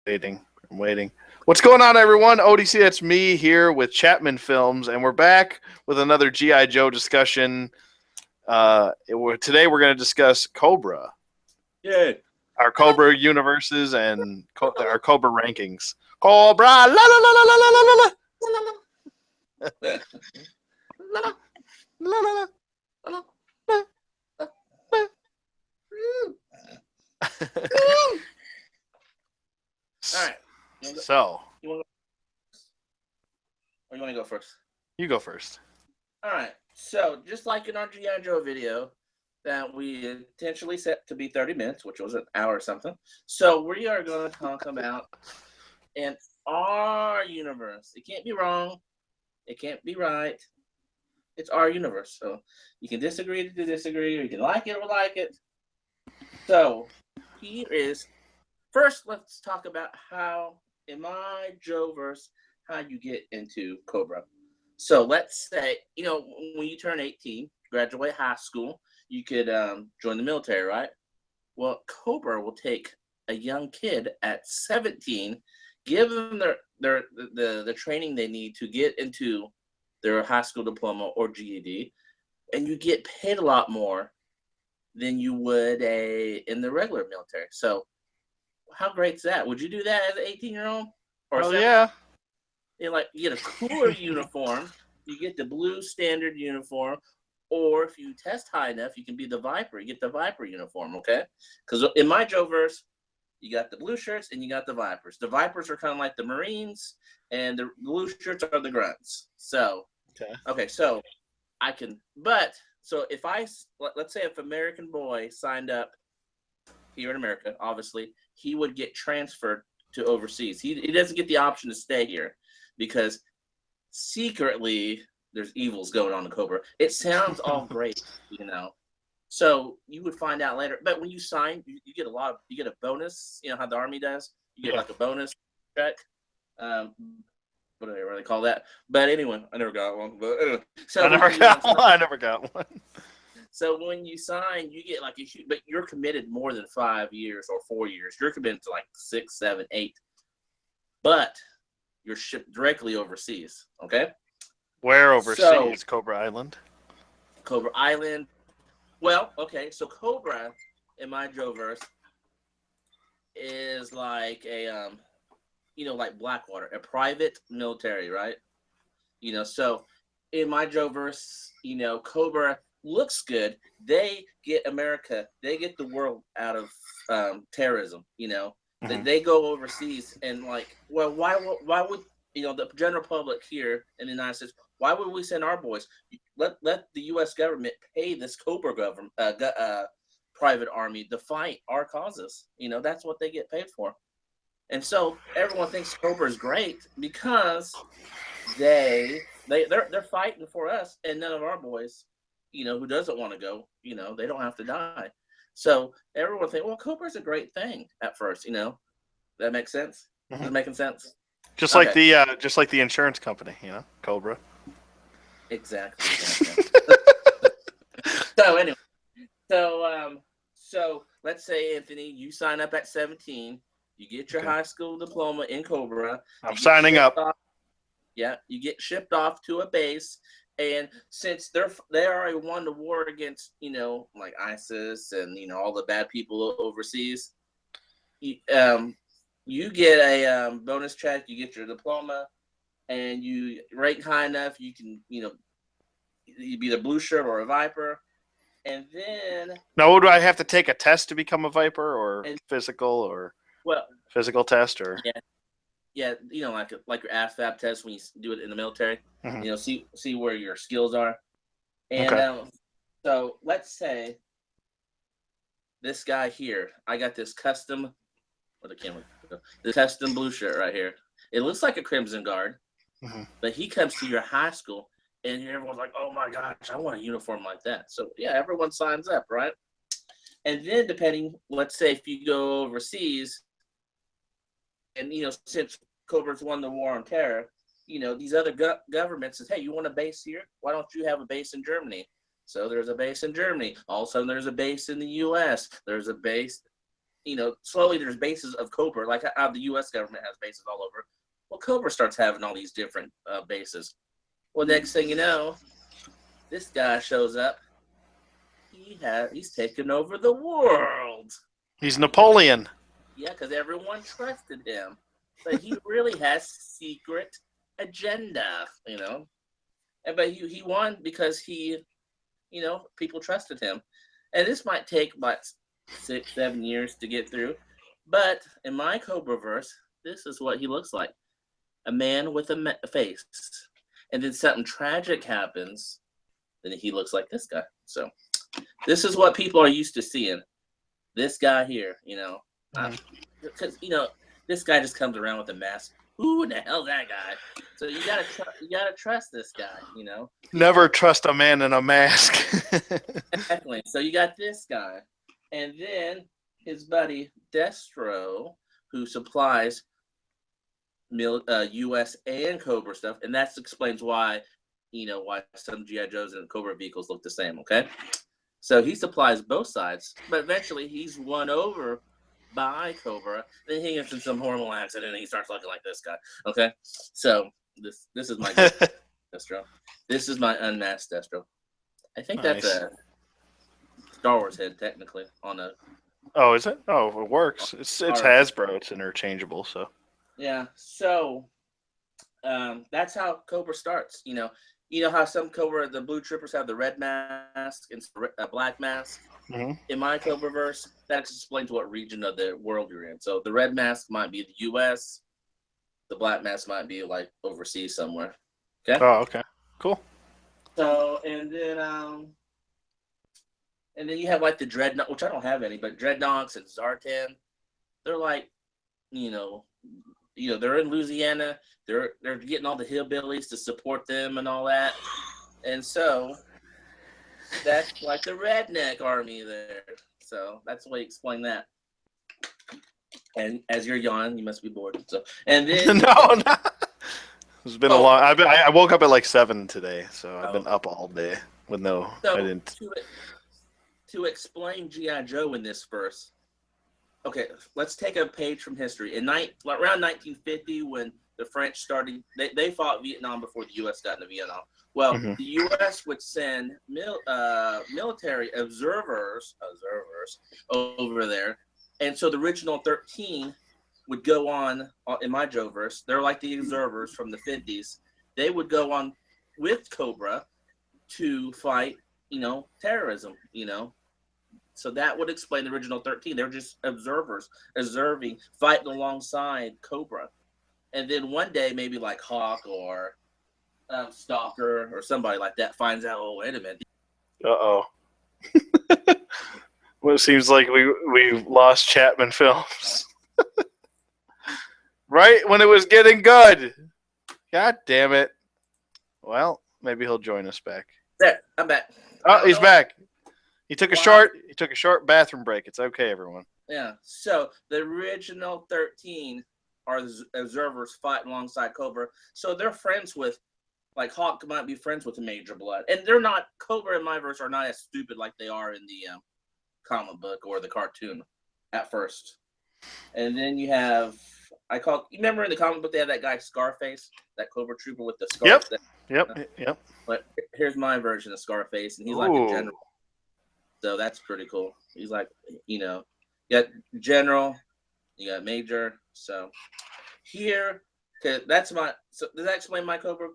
I'm waiting. What's going on, everyone? ODC, that's me here with Chapman Films, and we're back with another GI Joe discussion. Today we're going to discuss Cobra. Yay. Our Cobra universes and our Cobra rankings. Cobra! La la la la la la la la la la la la. All right. So, you want to go first? You go first. All right. So, just like in our GI Joe video that we intentionally set to be 30 minutes, which was an hour or something. So, we are going to talk about in our universe. It can't be wrong. It can't be right. It's our universe. So, you can disagree to disagree, or you can like it or like it. So, here is first. Let's talk about how in my Joe-verse, how you get into Cobra. So let's say, when you turn 18, graduate high school, you could join the military, right? Well, Cobra will take a young kid at 17, give them the training they need to get into their high school diploma or GED, and you get paid a lot more than you would in the regular military. So how great's that? Would you do that as an 18-year-old? Oh, yeah. You get a cooler uniform. You get the blue standard uniform. Or if you test high enough, you can be the Viper. You get the Viper uniform, okay? Because in my Joe-verse, you got the blue shirts and you got the Vipers. The Vipers are kind of like the Marines, and the blue shirts are the Grunts. So, okay, so I can, so if let's say if American Boy signed up here in America, obviously, he would get transferred to overseas. He doesn't get the option to stay here because secretly there's evils going on in Cobra. It sounds all great, So you would find out later. But when you sign, you get you get a bonus. You know how the Army does. You get like a bonus check. Whatever they call that. But anyway, I never got one. But anyway, so I never got one. So when you sign, you get but you're committed more than 5 years or 4 years. You're committed to 6, 7, 8. But you're shipped directly overseas. Okay. Where overseas? Cobra Island. Cobra Island. Well, okay. So Cobra in my Joe-verse is like a like Blackwater, a private military, right? So in my Joe-verse, Cobra looks good. They get America, they get the world out of terrorism. Mm-hmm. They go overseas and why would the general public here in the United States, why would we send our boys? Let the U.S. government pay this Cobra government private army to fight our causes. That's what they get paid for. And so everyone thinks Cobra is great because they're fighting for us, and none of our boys, who doesn't want to go, they don't have to die. So everyone thinks, well, Cobra's a great thing at first, That makes sense? Mm-hmm. Is it making sense? Just like the insurance company, Cobra. Exactly. So anyway, so let's say, Anthony, you sign up at 17, you get your high school diploma in Cobra. I'm signing up. You get shipped off to a base, and since they are a one to war against, like ISIS and all the bad people overseas, you get a bonus check. You get your diploma, and you rank high enough, you can you'd be the blue shirt or a Viper, and then now do I have to take a test to become a Viper, or physical test, or yeah, like your AFAB test when you do it in the military. Mm-hmm. See where your skills are, and so let's say this guy here, I got this custom. Where the camera? The custom blue shirt right here. It looks like a Crimson Guard, mm-hmm. but he comes to your high school, and everyone's like, "Oh my gosh, I want a uniform like that." So yeah, everyone signs up, right? And then let's say if you go overseas, and since Cobra's won the war on terror, these other governments says, "Hey, you want a base here? Why don't you have a base in Germany?" So there's a base in Germany. All of a sudden, there's a base in the U.S. There's a base slowly there's bases of Cobra, like how the U.S. government has bases all over. Well, Cobra starts having all these different bases. Well, next thing you know, this guy shows up. He's taken over the world. He's Napoleon. Yeah, because everyone trusted him. But he really has secret agenda, But he won because people trusted him. And this might take about 6-7 years to get through. But in my Cobra-verse, this is what he looks like. A man with a face. And then something tragic happens, then he looks like this guy. So this is what people are used to seeing. This guy here, because this guy just comes around with a mask. Who the hell's that guy? So you gotta trust this guy. Never trust a man in a mask. Exactly. So you got this guy, and then his buddy Destro, who supplies U.S. and Cobra stuff, and that explains why some GI Joes and Cobra vehicles look the same. Okay, so he supplies both sides, but eventually he's won over by Cobra. Then he gets in some horrible accident, and he starts looking like this guy. Okay, so this is my Destro. This is my unmasked Destro. I think Nice. that's a Star Wars head, technically, on a. Oh, is it? Oh, it works. It's Hasbro. It's interchangeable. So. Yeah. So, that's how Cobra starts. You know how some Cobra, the blue troopers have the red mask and a black mask. Mm-hmm. In my Cobra-verse, that explains what region of the world you're in. So the red mask might be the U.S. The black mask might be like overseas somewhere. Okay. Oh, okay. Cool. So and then you have like the Dreadnought, which I don't have any, but Dreadnoughts and Zartan, they're like, they're in Louisiana. They're getting all the hillbillies to support them and all that, and so that's like the redneck army there. So that's the way you explain that. And as you're yawning, you must be bored. So and then no. It's been a long. I woke up at like 7 today, so I've been up all day with no. So I didn't. To explain GI Joe in this verse. Okay, let's take a page from history. Around 1950, when the French started, they fought Vietnam before the U.S. got into Vietnam. Well, Mm-hmm. the U.S. would send military observers over there, and so the original 13 would go on in my Joe verse. They're like the observers from the 50s. They would go on with Cobra to fight, terrorism, So that would explain the original 13. They're just observers, fighting alongside Cobra. And then one day, maybe like Hawk or Stalker or somebody like that finds out, oh, wait a minute. Uh-oh. Well, it seems like we lost Chapman Films. Right when it was getting good. God damn it. Well, maybe he'll join us back. There, I'm back. Oh, he's back. He took a short bathroom break. It's okay, everyone. Yeah. So the original 13 are the observers fighting alongside Cobra. So they're friends with, like Hawk might be friends with the Major Blood, and they're not. Cobra in my verse are not as stupid like they are in the comic book or the cartoon at first. And then you have you remember in the comic book they had that guy Scarface, that Cobra trooper with the scarf. Yep. But here's my version of Scarface, and he's like a general. So that's pretty cool. He's like, you got general, you got major. So here, does that explain my Cobra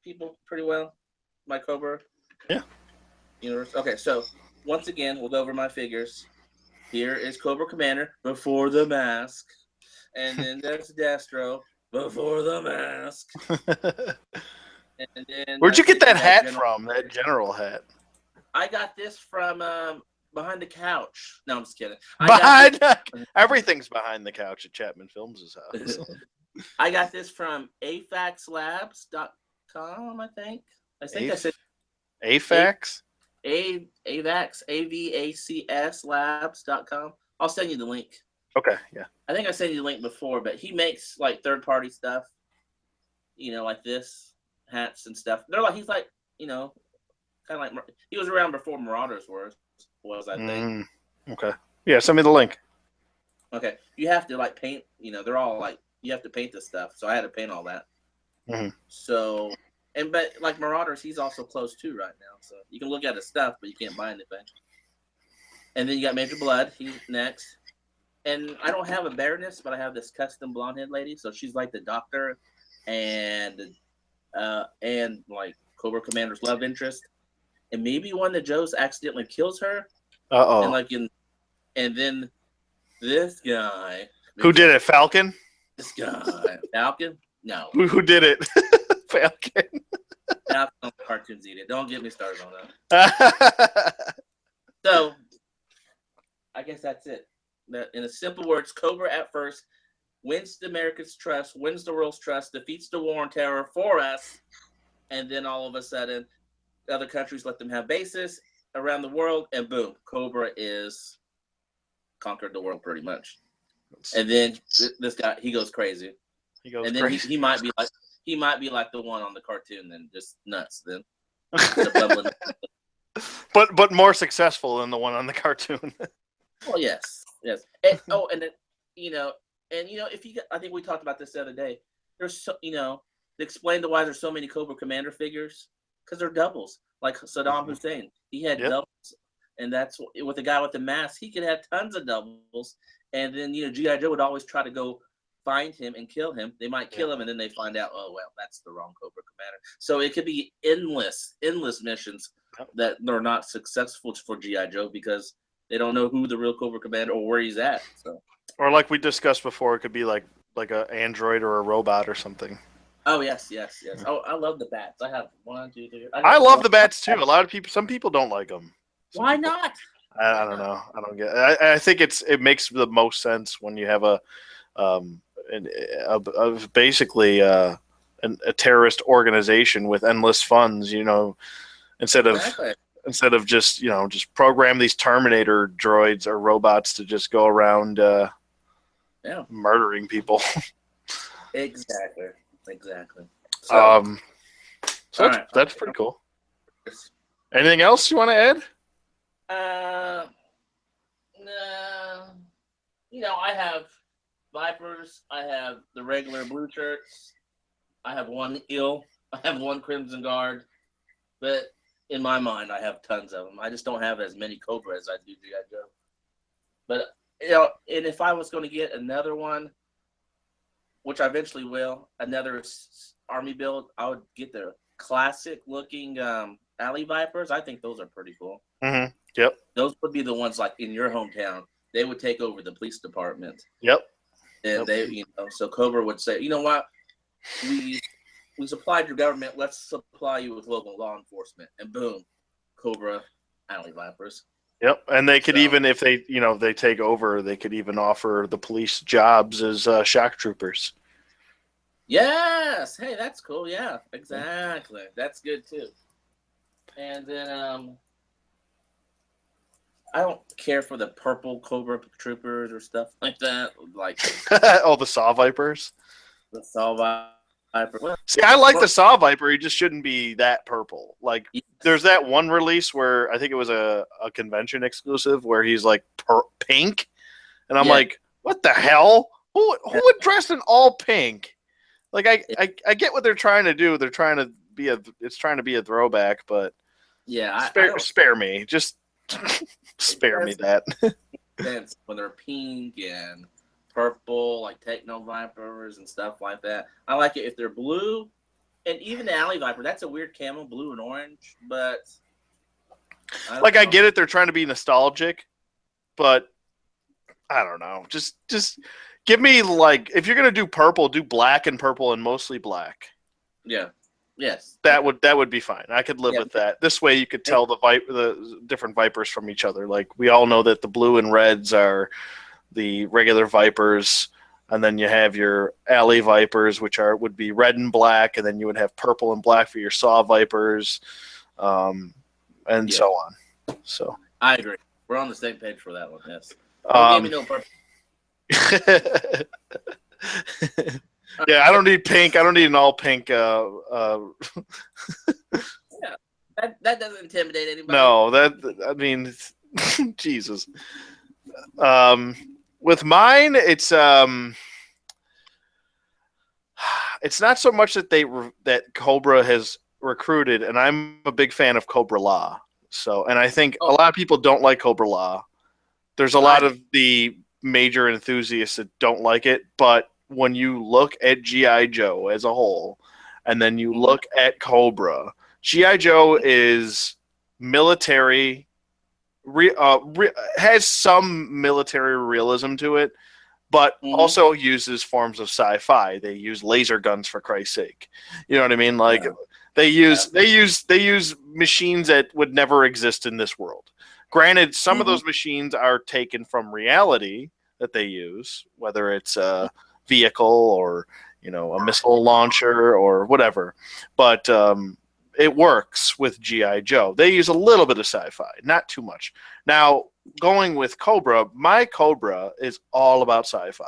people pretty well? My Cobra? Yeah. Universe. Okay, so once again, we'll go over my figures. Here is Cobra Commander before the mask. And then there's Destro before the mask. And then where'd you get that hat from? That general hat? I got this from behind the couch. No, I'm just kidding. Everything's behind the couch at Chapman Films' house. I got this from afaxlabs.com, I think. I said AFAX? AVAX, AVACS labs.com. I'll send you the link. Okay, yeah. I think I sent you the link before, but he makes like third-party stuff, like this, hats and stuff. He's like, kind of like, he was around before Marauders was I think. Okay. Yeah, send me the link. Okay, you have to like paint. They're all like you have to paint this stuff. So I had to paint all that. Mhm. So but like Marauders, he's also closed too right now. So you can look at his stuff, but you can't buy anything. And then you got Major Blood. He's next. And I don't have a Baroness, but I have this custom blonde head lady. So she's like the doctor, and like Cobra Commander's love interest, and maybe one of the Joes accidentally kills her, and Uh-oh. and then this guy. Who did it? Falcon? This guy, Falcon? No. Who did it? Falcon. Falcon on the cartoons eat it. Don't get me started on that. So, I guess that's it. In a simple words, Cobra at first wins the Americans' trust, wins the world's trust, defeats the war on terror for us, and then all of a sudden, other countries let them have bases around the world, and boom, Cobra is conquered the world pretty much. And then this guy, he goes crazy. He goes and then crazy. He might be like the one on the cartoon, then just nuts. Then, but more successful than the one on the cartoon. Well, yes. And, if you, I think we talked about this the other day. There's to explain to why there's so many Cobra Commander figures, because they're doubles. Like Saddam Hussein, he had doubles, and that's with the guy with the mask. He could have tons of doubles, and then GI Joe would always try to go find him and kill him. They might kill him, and then they find out, oh well, that's the wrong Cobra Commander. So it could be endless missions that are not successful for GI Joe because they don't know who the real Cobra Commander or where he's at. So, or like we discussed before, it could be like an android or a robot or something. Oh yes. Oh, I love the bats. I have 1, 2, 3. I love the bats too. A lot of people, some people don't like them. Why not? I don't know. I don't get it. I think it makes the most sense when you have basically a terrorist organization with endless funds. Instead of just program these Terminator droids or robots to just go around murdering people. Exactly. So, that's pretty cool. Anything else you want to add? No. I have Vipers. I have the regular blue shirts. I have one I have one Crimson Guard. But in my mind, I have tons of them. I just don't have as many Cobra as I do GI Joe. But and if I was going to get another one, which I eventually will, another army build, I would get the classic looking alley Vipers. I think those are pretty cool. Mm-hmm. Yep. Those would be the ones like in your hometown. They would take over the police department. Yep. And they, so Cobra would say, you know what, we supplied your government. Let's supply you with local law enforcement. And boom, Cobra alley Vipers. Yep, and they could even, if they, they take over, they could even offer the police jobs as shock troopers. Yes, hey, that's cool. Yeah, exactly. That's good too. And then I don't care for the purple Cobra troopers or stuff like that. Like oh, the Saw Vipers. The Saw Viper. Well, see, I like the Saw Viper. He just shouldn't be that purple. Like, there's that one release where I think it was a convention exclusive where he's like pink, and I'm like, what the hell? Who would dress in all pink? Like, I get what they're trying to do. They're trying to be a throwback, but spare me. Just spare me that. When they're pink and purple, like Techno Vipers and stuff like that. I like it if they're blue, and even the Alley Viper. That's a weird camo, blue and orange. But I get it. They're trying to be nostalgic, but I don't know. Just give me, like, if you're gonna do purple, do black and purple and mostly black. Yeah. Yes. That would be fine. I could live with that. This way, you could tell the different Vipers from each other. Like, we all know that the blue and reds are the regular Vipers, and then you have your alley Vipers, which would be red and black, and then you would have purple and black for your Saw Vipers, and so on. So I agree. We're on the same page for that one. Yes. Gave me no purple. Yeah, I don't need pink. I don't need an all pink. Yeah, that doesn't intimidate anybody. No, I mean, Jesus. with mine, it's not so much that that Cobra has recruited, and I'm a big fan of Cobra-La. So, and I think a lot of people don't like Cobra-La. There's a lot of the major enthusiasts that don't like it, but when you look at GI Joe as a whole, and then you look at Cobra, GI Joe is military, has some military realism to it, but also uses forms of sci-fi. They use laser guns, for Christ's sake. You know what I mean? Like they use machines that would never exist in this world. Granted, some of those machines are taken from reality that they use, whether it's a vehicle or a missile launcher or whatever. But it works with GI Joe. They use a little bit of sci-fi, not too much. Now, going with Cobra, my Cobra is all about sci-fi.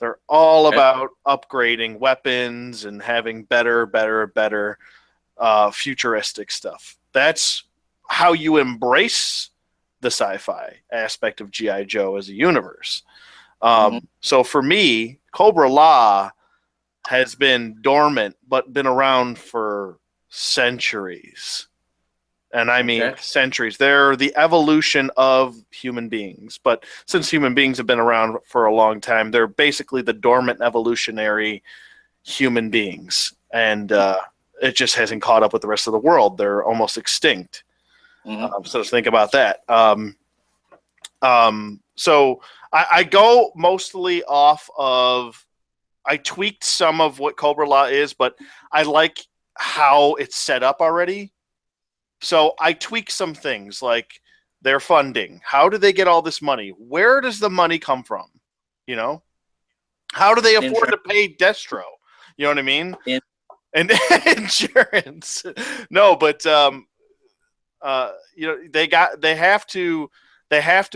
They're all about upgrading weapons and having better futuristic stuff. That's how you embrace the sci-fi aspect of GI Joe as a universe. So for me, Cobra-La has been dormant, but been around for centuries. And I mean centuries. They're the evolution of human beings. But since human beings have been around for a long time, they're basically the dormant evolutionary human beings. And it just hasn't caught up with the rest of the world. They're almost extinct. So think about that. So I go mostly off of, I tweaked some of what Cobra-La is, but I like how it's set up already. So I tweak some things like their funding. How do they get all this money? Where does the money come from? How do they afford to pay Destro? You know what I mean? And insurance. No, but they have to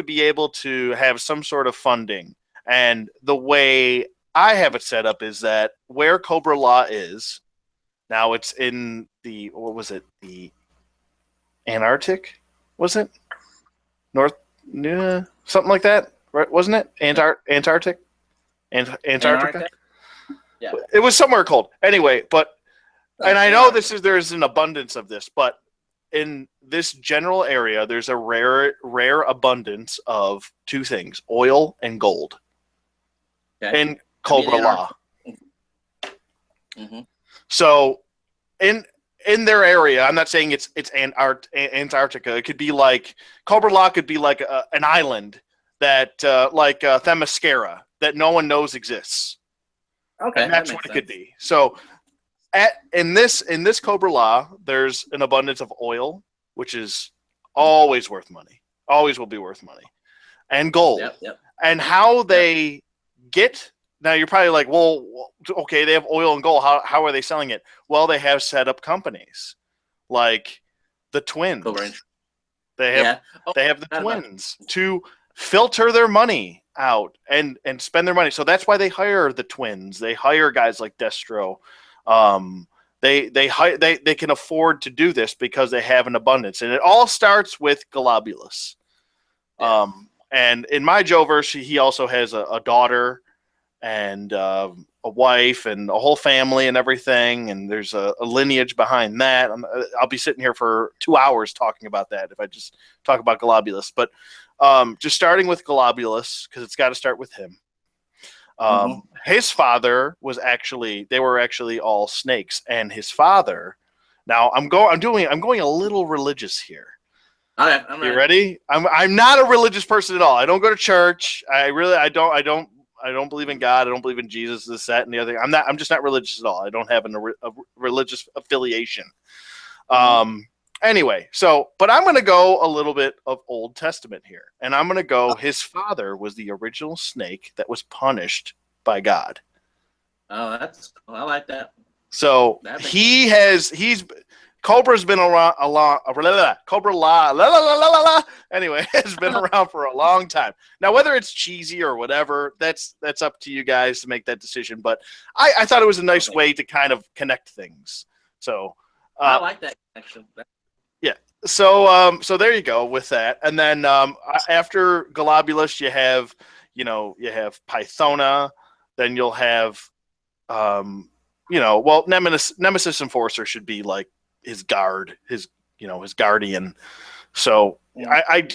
be able to have some sort of funding. And the way I have it set up is that where Cobra-La is now, it's in the the Antarctic, was it? North, something like that, right? Wasn't it? Antarctic? Antarctica? Yeah. It was somewhere cold. Anyway, and I know there's an abundance of this, but in this general area, there's a rare abundance of two things: oil and gold. In Cobra-La. So in their area, I'm not saying it's Antarctica. It could be like Cobra-La could be like an island that like Themyscira that no one knows exists. Okay, and that's what it could be. So in this Cobra-La, there's an abundance of oil, which is always worth money. Always will be worth money. And gold. Yep. And how they get, now you're probably like, well, okay, they have oil and gold. How are they selling it? Well, they have set up companies like the twins. They have the twins to filter their money out and spend their money. So that's why they hire the twins. They hire guys like Destro. They can afford to do this because they have an abundance. And it all starts with Globulus. Yes. And in my Joe verse, he also has a daughter and a wife and a whole family and everything. And there's a lineage behind that. I'll be sitting here for 2 hours talking about that if I just talk about Globulus. But just starting with Globulus, because it's got to start with him. His father they were actually all snakes, and his father. Now I'm going a little religious here. Okay, You ready? I'm not a religious person at all. I don't go to church. I don't believe in God. I don't believe in Jesus, this, that, and the other. I'm just not religious at all. I don't have a religious affiliation. Anyway, but I'm going to go a little bit of Old Testament here, and I'm going to go. His father was the original snake that was punished by God. Oh, that's cool. I like that. So Cobra's been around a long. Cobra-La, anyway, has been around for a long time. Now, whether it's cheesy or whatever, that's up to you guys to make that decision. But I thought it was a nice way to kind of connect things. So I like that connection. Yeah. So there you go with that. And then after Globulus, you you have Pythona, then you'll have, well, Nemesis Enforcer should be like his guard, his guardian. So I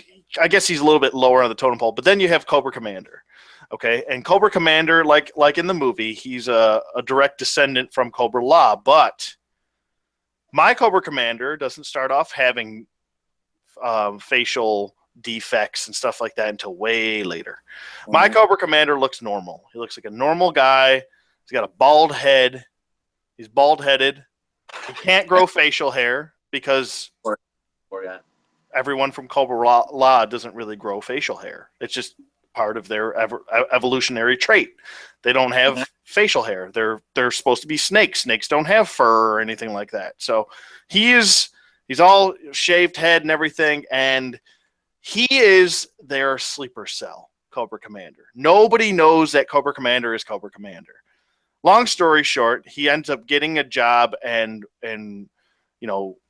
guess he's a little bit lower on the totem pole. But then you have Cobra Commander, okay? And Cobra Commander, like in the movie, he's a direct descendant from Cobra-La. But my Cobra Commander doesn't start off having facial defects and stuff like that until way later. My Cobra Commander looks normal. He looks like a normal guy. He's got a bald head. He's bald-headed. He can't grow facial hair because everyone from Cobra-La doesn't really grow facial hair. It's just part of their evolutionary trait. They don't have facial hair. They're supposed to be snakes. Snakes don't have fur or anything like that. So he's all shaved head and everything, and he is their sleeper cell, Cobra Commander. Nobody knows that Cobra Commander is Cobra Commander. Long story short, he ends up getting a job, and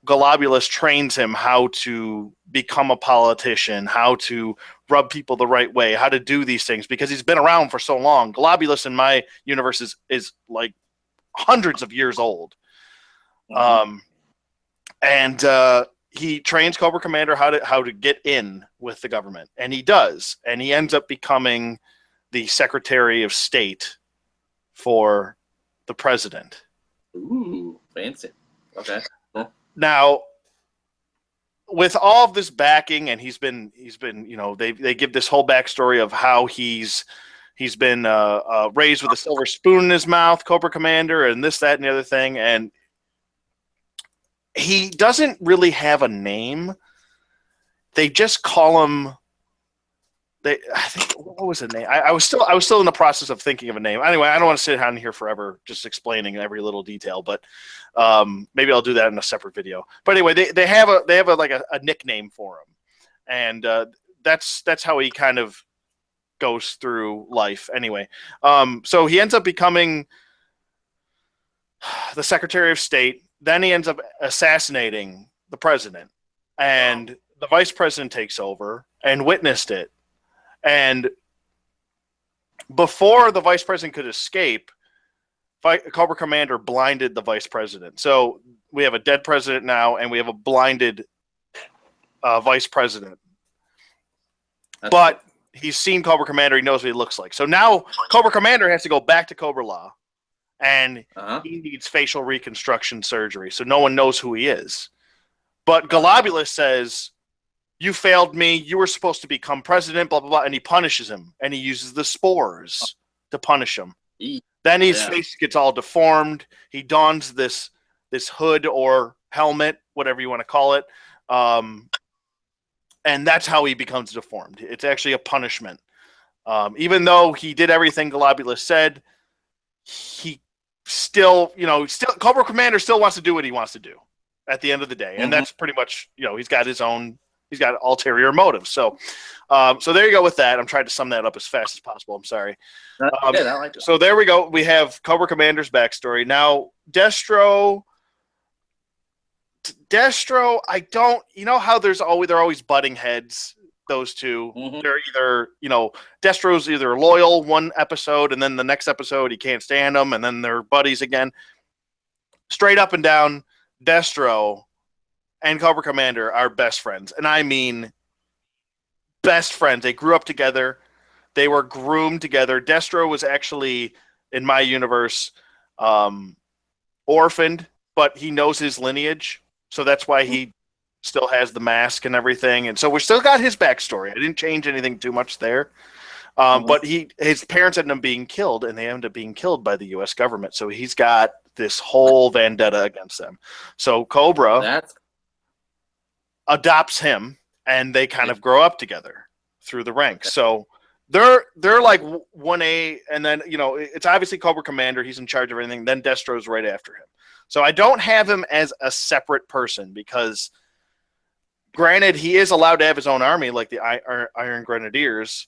Globulus trains him how to become a politician, how to rub people the right way, how to do these things, because he's been around for so long. Globulus in my universe is like hundreds of years old. He trains Cobra Commander how to get in with the government, and he does, and he ends up becoming the Secretary of State for the president. Ooh, fancy. Okay. Now, with all of this backing, and he's been they give this whole backstory of how he's been raised with a silver spoon in his mouth, Cobra Commander, and this, that, and the other thing, and he doesn't really have a name. They just call him. I think, what was the name? I was still in the process of thinking of a name. Anyway, I don't want to sit down here forever just explaining every little detail, but maybe I'll do that in a separate video. But anyway, they have a nickname for him, and that's how he kind of goes through life. Anyway, so he ends up becoming the Secretary of State. Then he ends up assassinating the president, and the vice president takes over and witnessed it. And before the vice president could escape, Cobra Commander blinded the vice president. So we have a dead president now, and we have a blinded vice president. But he's seen Cobra Commander. He knows what he looks like. So now Cobra Commander has to go back to Cobra-La, and he needs facial reconstruction surgery. So no one knows who he is. But Globulus says, "You failed me. You were supposed to become president, blah, blah, blah." And he punishes him, and he uses the spores to punish him. Then his face gets all deformed. He dons this hood or helmet, whatever you want to call it. And that's how he becomes deformed. It's actually a punishment. Even though he did everything Globulus said, he still Cobra Commander still wants to do what he wants to do at the end of the day. And that's pretty much, he's got ulterior motives. So there you go with that. I'm trying to sum that up as fast as possible. I'm sorry. I like it. So there we go. We have Cobra Commander's backstory. Now, Destro, I don't, how they're always butting heads, those two. They're either, Destro's either loyal one episode, and then the next episode he can't stand them, and then they're buddies again. Straight up and down, Destro and Cobra Commander are best friends. And I mean best friends. They grew up together. They were groomed together. Destro was actually, in my universe, orphaned, but he knows his lineage. So that's why he still has the mask and everything. And so we still got his backstory. I didn't change anything too much there. But his parents ended up being killed, and they ended up being killed by the U.S. government. So he's got this whole vendetta against them. So Cobra adopts him, and they kind of grow up together through the ranks. So they're like 1A, and then it's obviously Cobra Commander. He's in charge of everything. Then Destro's right after him. So I don't have him as a separate person because, granted, he is allowed to have his own army, like the Iron Grenadiers,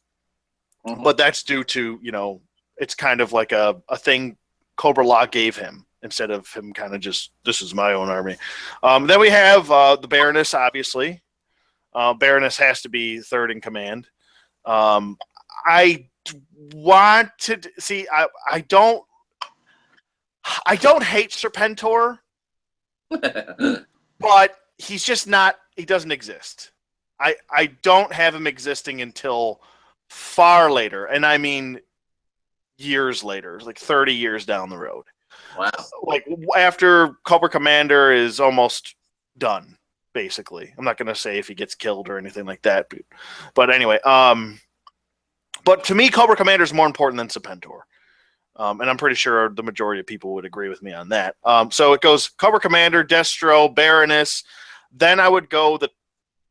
but that's due to it's kind of like a thing Cobra-La gave him, instead of him kind of just, this is my own army. Then we have the Baroness, obviously. Baroness has to be third in command. I want to see. I don't hate Serpentor, but he's just not. He doesn't exist. I don't have him existing until far later, and I mean years later, like 30 years down the road. Wow. Like after Cobra Commander is almost done, basically. I'm not going to say if he gets killed or anything like that, but anyway. But to me, Cobra Commander is more important than Serpentor. And I'm pretty sure the majority of people would agree with me on that. So it goes Cobra Commander, Destro, Baroness. Then I would go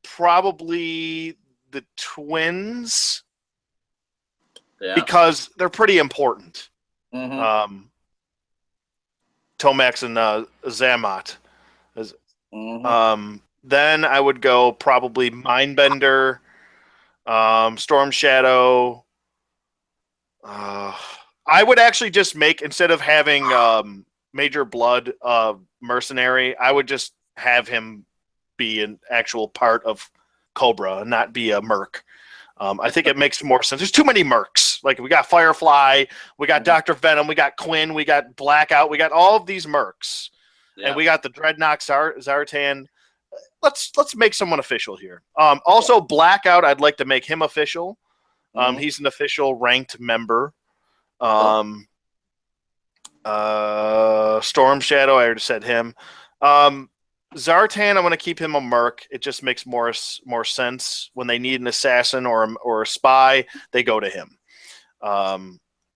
probably the twins, because they're pretty important. Mm-hmm. Tomax and Zamat. Then I would go probably Mindbender, Storm Shadow. I would actually just make, instead of having Major Blood mercenary, I would just have him be an actual part of Cobra and not be a merc. I think it makes more sense. There's too many mercs. Like we got Firefly, we got Dr. Venom, we got Quinn, we got Blackout, we got all of these mercs. Yeah. And we got the Dreadnought Zartan. Let's make someone official here. Also, Blackout, I'd like to make him official. He's an official ranked member. Storm Shadow, I already said him. Zartan, I want to keep him a merc. It just makes more sense. When they need an assassin or a spy, they go to him.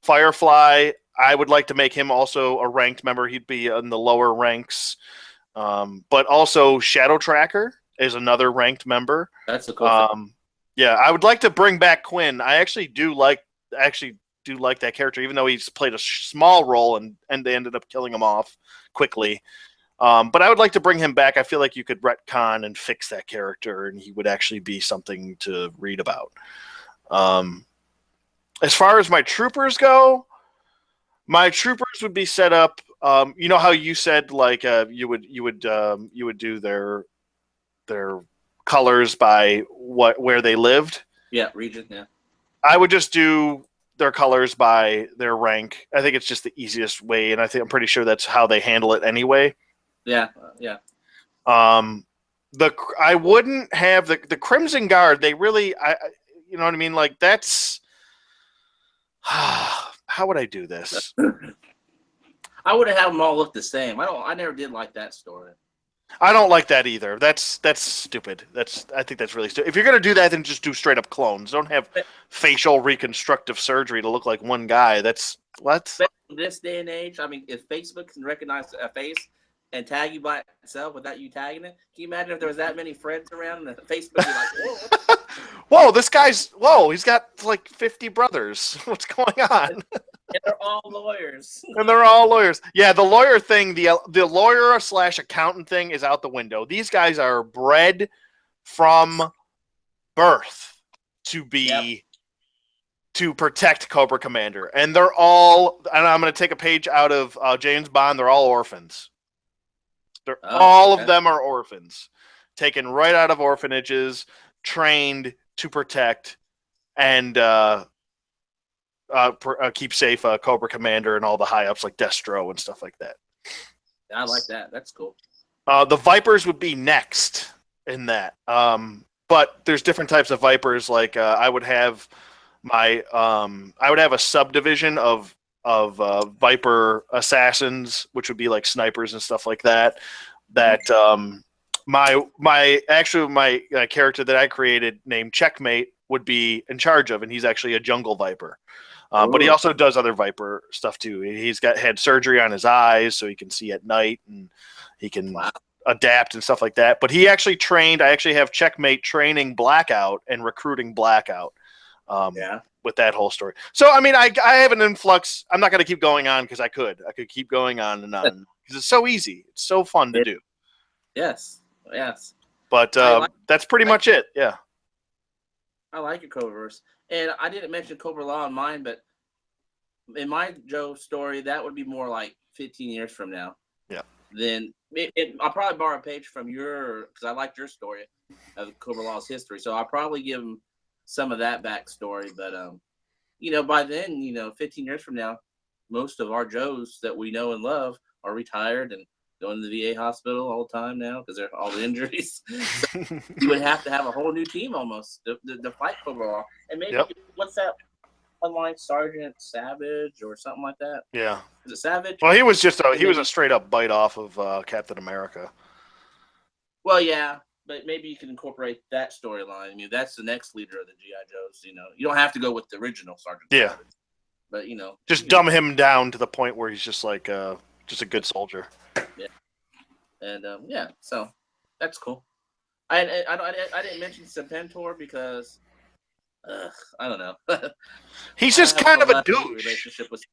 Firefly, I would like to make him also a ranked member. He'd be in the lower ranks. But also Shadow Tracker is another ranked member. That's a cool thing. Yeah, I would like to bring back Quinn. I actually do like that character, even though he's played a small role and they ended up killing him off quickly. But I would like to bring him back. I feel like you could retcon and fix that character, and he would actually be something to read about. As far as my troopers go, my troopers would be set up. You know how you said like you would do their colors by where they lived. Yeah, region. Yeah. I would just do their colors by their rank. I think it's just the easiest way, and I'm pretty sure that's how they handle it anyway. Yeah, yeah. I wouldn't have the Crimson Guard. They really, you know what I mean? Like that's how would I do this? I would have them all look the same. I never did like that story. I don't like that either. That's stupid. I think that's really stupid. If you're gonna do that, then just do straight up clones. Don't have facial reconstructive surgery to look like one guy. That's what? In this day and age, I mean, if Facebook can recognize a face and tag you by itself without you tagging it, can you imagine if there was that many friends around and Facebook would be like, whoa. Whoa, he's got like 50 brothers. What's going on? And they're all lawyers. Yeah, the lawyer thing, the lawyer / accountant thing is out the window. These guys are bred from birth to be to protect Cobra Commander. And they're all, and I'm going to take a page out of James Bond, they're all orphans. All of them are orphans, taken right out of orphanages, trained to protect and keep safe Cobra Commander and all the high ups like Destro and stuff like that. I like that. That's cool. The Vipers would be next in that, but there's different types of Vipers. Like I would have a subdivision of Viper assassins, which would be like snipers and stuff like that. That my character that I created named Checkmate would be in charge of, and he's actually a jungle Viper. But he also does other Viper stuff too. He's had surgery on his eyes so he can see at night, and he can adapt and stuff like that. But he actually trained. I actually have Checkmate training Blackout and recruiting Blackout. With that whole story. So I mean, I have an influx. I'm not going to keep going on because I could keep going on and on because it's so easy. It's so fun to do. Yes. But that's pretty much it. Yeah. I like your Cobraverse. And I didn't mention Cobra-La in mine, but in my Joe story, that would be more like 15 years from now. Yeah. Then I'll probably borrow a page from because I liked your story of Cobra-La's history. So I'll probably give him some of that backstory. But by then, 15 years from now, most of our Joes that we know and love are retired and going to the VA hospital all the time now because they're all the injuries. So you would have to have a whole new team almost to fight Cobra-La. And maybe what's that? Unlike Sergeant Savage or something like that. Yeah. Is it Savage? Well, he was a straight up bite off of Captain America. Well, yeah, but maybe you can incorporate that storyline. I mean, that's the next leader of the GI Joes. You don't have to go with the original Sergeant Savage. But just dumb him down to the point where he's just like just a good soldier. Yeah. And so that's cool. I didn't mention Serpentor because I don't know. He's just kind of a douche. Relationship with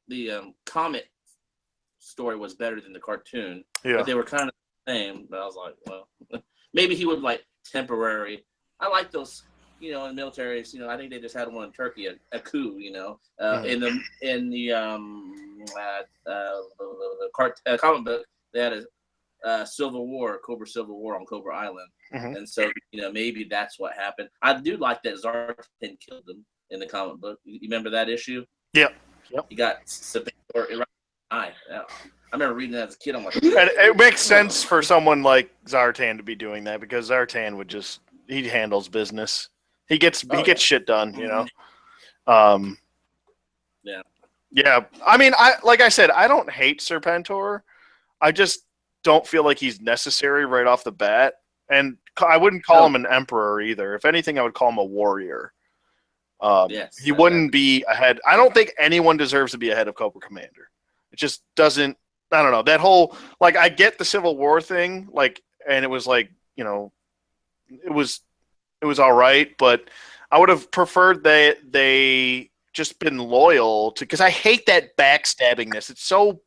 the comic story was better than the cartoon. Yeah. But they were kind of the same. But I was like, well, maybe he would like temporary. I like those, in the militaries. I think they just had one in Turkey, a coup. In the comic book, they had a Civil War, Cobra Civil War on Cobra Island. Mm-hmm. And so, maybe that's what happened. I do like that Zartan killed him in the comic book. You remember that issue? Yeah. Yep. He got right. I remember reading that as a kid. I'm like, it makes sense for someone like Zartan to be doing that because Zartan he handles business. He gets shit done, Yeah. Yeah. I mean, like I said, I don't hate Serpentor. I just don't feel like he's necessary right off the bat. And I wouldn't call him an emperor either. If anything, I would call him a warrior. He wouldn't be ahead. I don't think anyone deserves to be ahead of Cobra Commander. It just doesn't. I don't know. That whole I get the Civil War thing, and it was it was all right, but I would have preferred they just been loyal to, because I hate that backstabbingness. It's so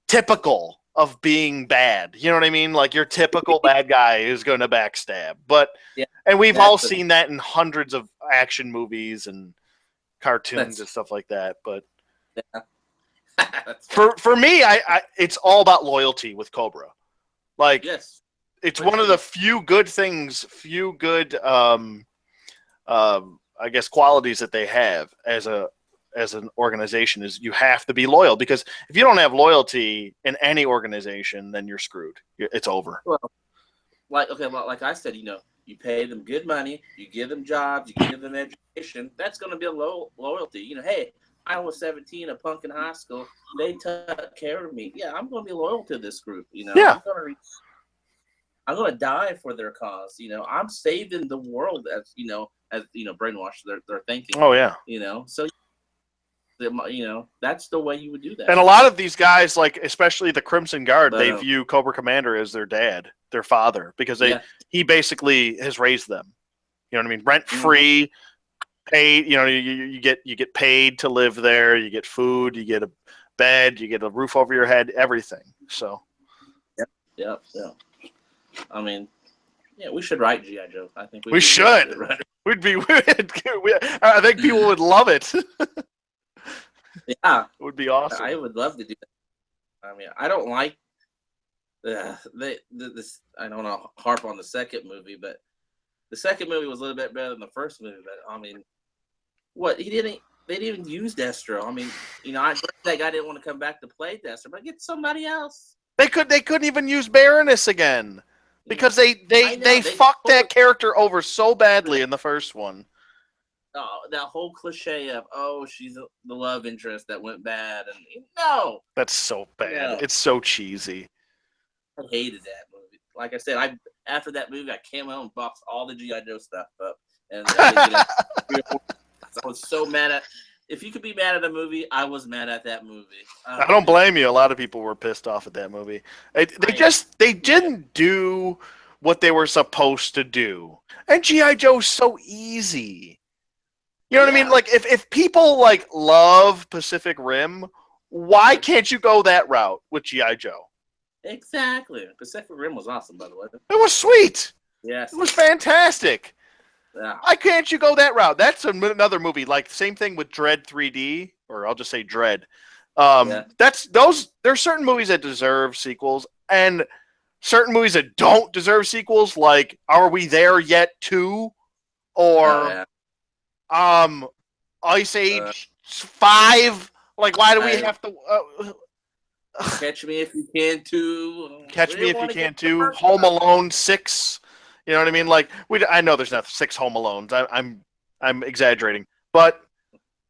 typical of being bad. You know what I mean? Like your typical bad guy is going to backstab. And we've all seen that in hundreds of action movies and cartoons and stuff like that. But for me, it's all about loyalty with Cobra. It's one of the few good I guess qualities that they have as an organization is you have to be loyal, because if you don't have loyalty in any organization, then you're screwed. It's over. Well, like I said, you pay them good money, you give them jobs, you give them education. That's going to be a loyalty. Hey, I was 17, a punk in high school. They took care of me. Yeah, I'm going to be loyal to this group. Yeah. I'm going to die for their cause. I'm saving the world as brainwashed they're thinking. Oh yeah. So that's the way you would do that. And a lot of these guys, especially the Crimson Guard, they view Cobra Commander as their dad, their father, because he basically has raised them. You know what I mean? Rent free, paid. You get paid to live there. You get food. You get a bed. You get a roof over your head. Everything. So. Yep. I mean, we should write GI Joe. I think we should. We'd be. I think people would love it. Yeah, it would be awesome. I would love to do that. I mean, I don't like this. I don't know, harp on the second movie, but the second movie was a little bit better than the first movie. But I mean, they didn't even use Destro. I mean, that guy didn't want to come back to play Destro, but get somebody else. They couldn't even use Baroness again. Because they fucked that character over so badly in the first one. Oh, that whole cliche of, she's the love interest that went bad. And no. That's so bad. No. It's so cheesy. I hated that movie. Like I said, after that movie, I came home and boxed all the GI Joe stuff up. And I was so mad at. If you could be mad at a movie, I was mad at that movie. I don't blame you. A lot of people were pissed off at that movie. They didn't do what they were supposed to do. And GI Joe's so easy. You know what I mean? If people love Pacific Rim, why can't you go that route with GI Joe? Exactly. Pacific Rim was awesome, by the way. It was sweet. Yes. It was fantastic. Yeah. Why can't you go that route? That's another movie. Same thing with Dread 3D, or I'll just say Dread. There's certain movies that deserve sequels, and certain movies that don't deserve sequels, like Are We There Yet 2? or yeah. Ice Age 5. Like, why do we have to? Catch Me If You Can too. Catch Me If You Can too. Home Alone 6. You know what I mean? Like, I know there's not 6 Home Alones. I'm exaggerating, but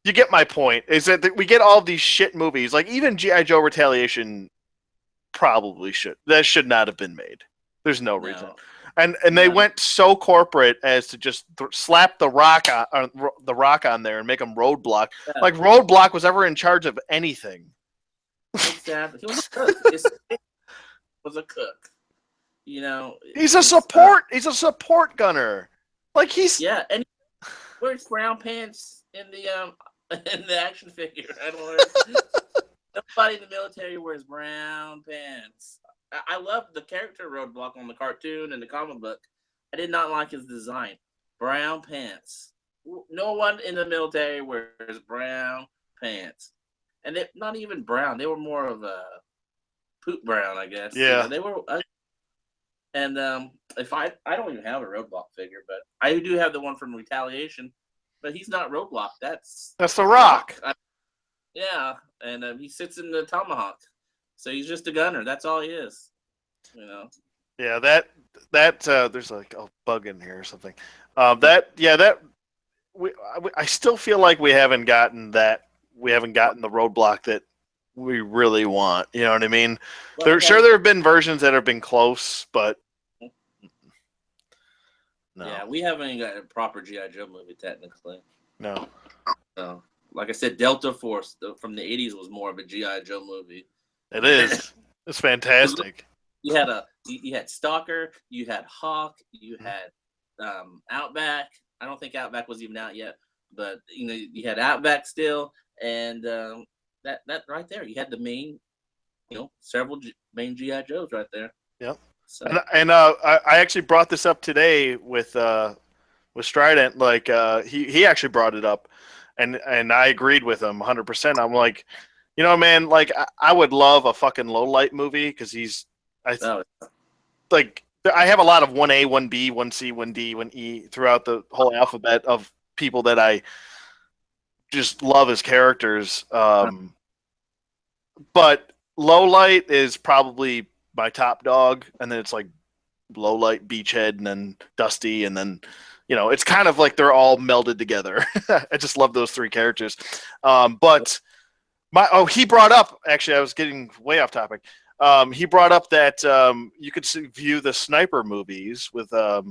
you get my point. Is that we get all these shit movies? Like, even GI Joe Retaliation probably should not have been made. There's no reason. And they went so corporate as to just slap the Rock on there and make him Roadblock. Yeah. Like, Roadblock was ever in charge of anything. Exactly. He was a cook. His was a cook. You know, he's a support. He's a support gunner. Like, he's and he wears brown pants in the action figure. I don't know. Nobody in the military wears brown pants. I love the character Roadblock on the cartoon and the comic book. I did not like his design. Brown pants. No one in the military wears brown pants. And they're not even brown. They were more of a poop brown, I guess. Yeah. They were. And if I don't even have a Roadblock figure, but I do have the one from Retaliation. But he's not Roadblock. That's the Rock. Yeah, and he sits in the tomahawk, so he's just a gunner. That's all he is. You know. Yeah, that there's like a bug in here or something. I still feel like we haven't gotten the Roadblock that we really want. You know what I mean? Well, there have been versions that have been close, but no. Yeah, we haven't even got a proper GI Joe movie technically. No. No. Like I said, Delta Force from the 80s was more of a GI Joe movie. It is. It's fantastic. You had Stalker, you had Hawk, you had Outback. I don't think Outback was even out yet, but you had Outback still, and that right there, you had the main, several main GI Joes right there. Yep. So. And I actually brought this up today with Strident. Like he actually brought it up. And I agreed with him 100%. I'm like, man, like I would love a fucking Lowlight movie because I have a lot of 1A, 1B, 1C, 1D, 1E throughout the whole alphabet of people that I just love as characters. But Lowlight is probably my top dog, and then it's like Lowlight, Beachhead, and then Dusty, and then it's kind of like they're all melded together. I just love those 3 characters. But he brought up, actually, I was getting way off topic. He brought up that you could view the Sniper movies with as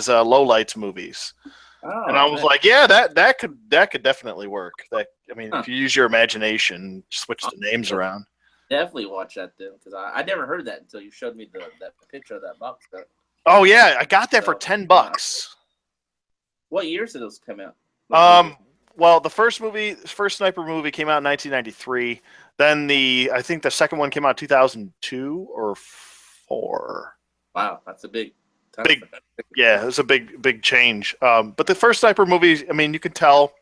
Lowlights movies. Oh, and I was like, yeah, that could definitely work. If you use your imagination, switch the names around. Definitely watch that then, because I never heard that until you showed me that picture of that box. Oh yeah, I got that for $10. What years did those come out? Well, the first Sniper movie came out in 1993. Then I think the second one came out in 2002 or 4. Wow, that's a big. Yeah, it was a big change. But the first Sniper movie, you can tell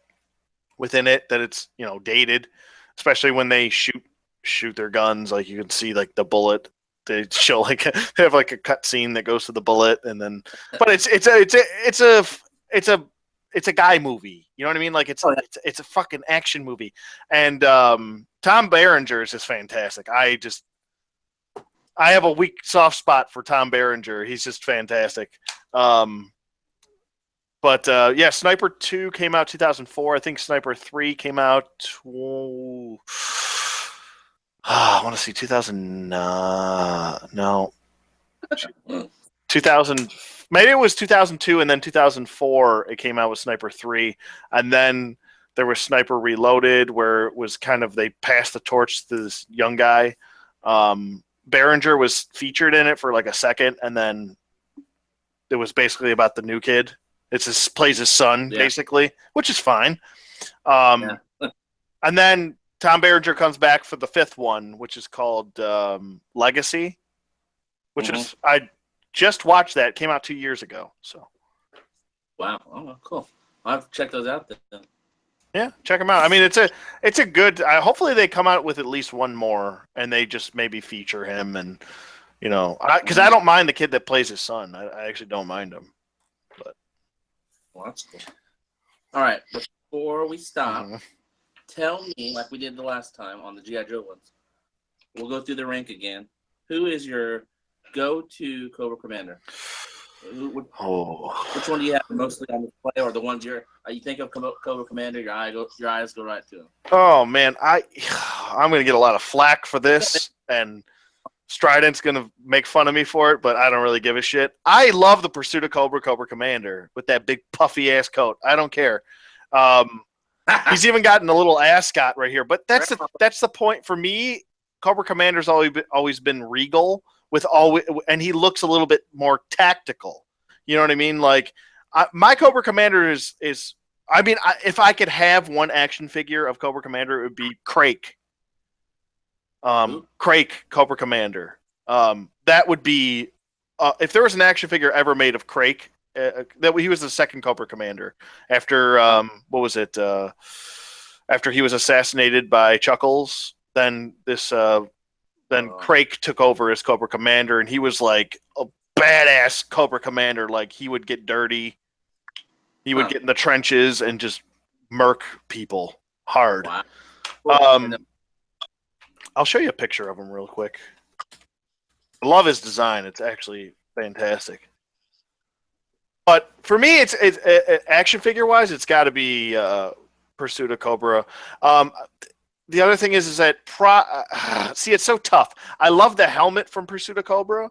within it that it's dated, especially when they shoot their guns. Like you can see like the bullet. They show they have like a cut scene that goes to the bullet, and then but it's a guy movie. You know what I mean? Like it's a fucking action movie. And Tom Berenger is just fantastic. I have a weak soft spot for Tom Berenger. He's just fantastic. But Sniper 2 came out 2004. I think Sniper 3 came out I want to see 2000. No, 2000. Maybe it was 2002, and then 2004 it came out with Sniper 3, and then there was Sniper Reloaded, where it was kind of they passed the torch to this young guy. Berenger was featured in it for like a second, and then it was basically about the new kid. Plays his son basically, which is fine. And then Tom Berenger comes back for the 5th one, which is called Legacy, which is I just watched that. It came out 2 years ago. So, wow, cool. I'll have to check those out then. Yeah, check them out. It's a good. Hopefully, they come out with at least one more, and they just maybe feature him, and because I don't mind the kid that plays his son. I actually don't mind him. But Well, that's cool. All right, before we stop, tell me, like we did the last time on the GI Joe ones, we'll go through the rank again. Who is your go-to Cobra Commander? Which one do you have mostly on display, or the ones you think of Cobra Commander, your eyes go right to him? Oh man, I'm gonna get a lot of flack for this, and Strident's gonna make fun of me for it, but I don't really give a shit. I love the Pursuit of Cobra Commander with that big puffy ass coat. I don't care. He's even gotten a little ascot right here, but that's the point for me. Cobra Commander's always been regal and he looks a little bit more tactical. You know what I mean? Like my Cobra Commander is if I could have one action figure of Cobra Commander, it would be Crake. Crake Cobra Commander. That would be if there was an action figure ever made of Crake. That he was the second Cobra Commander after what was it? After he was assassinated by Chuckles, then Crake took over as Cobra Commander, and he was like a badass Cobra Commander. Like he would get dirty, he would get in the trenches and just murk people hard. Wow. I'll show you a picture of him real quick. I love his design; it's actually fantastic. But for me, it's action figure wise, it's got to be Pursuit of Cobra. The other thing is that see, it's so tough. I love the helmet from Pursuit of Cobra,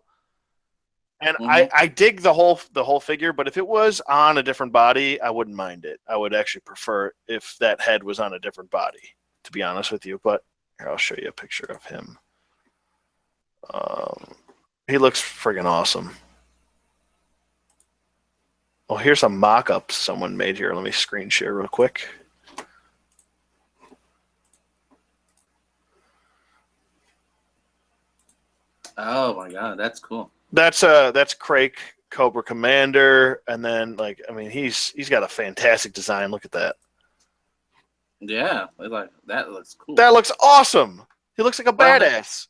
and I dig the whole figure. But if it was on a different body, I wouldn't mind it. I would actually prefer if that head was on a different body, to be honest with you. But here, I'll show you a picture of him. He looks friggin' awesome. Well, here's a mock-up someone made here. Let me screen share real quick. Oh my god, that's cool. That's Crake Cobra Commander, and then he's got a fantastic design. Look at that. Yeah, like that looks cool. That looks awesome. He looks like a badass.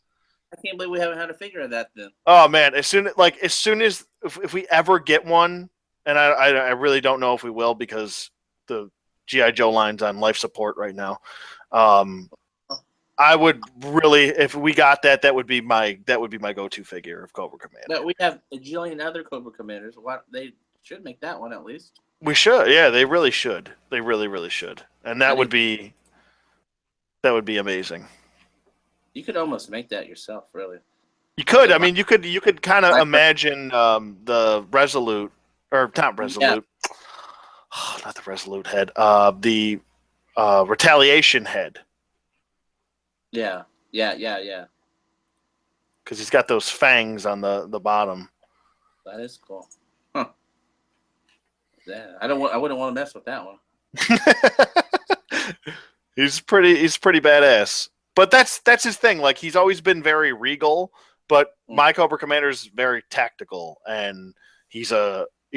I can't believe we haven't had a figure of that then. Oh man, as soon as if we ever get one. And I really don't know if we will because the GI Joe line's on life support right now. I would really, if we got that, that would be my go-to figure of Cobra Commander. But we have a jillion other Cobra Commanders. They should make that one at least. We should, yeah. They really should. They really, really should. And that would be amazing. You could almost make that yourself, really. You could. I mean, you could kind of imagine the Resolute. Or not Resolute. Yeah. Oh, not the Resolute head. The Retaliation head. Yeah. Because he's got those fangs on the bottom. That is cool. Huh. Yeah. I wouldn't want to mess with that one. He's pretty badass. But that's his thing. Like he's always been very regal, but my Cobra Commander is very tactical, and he's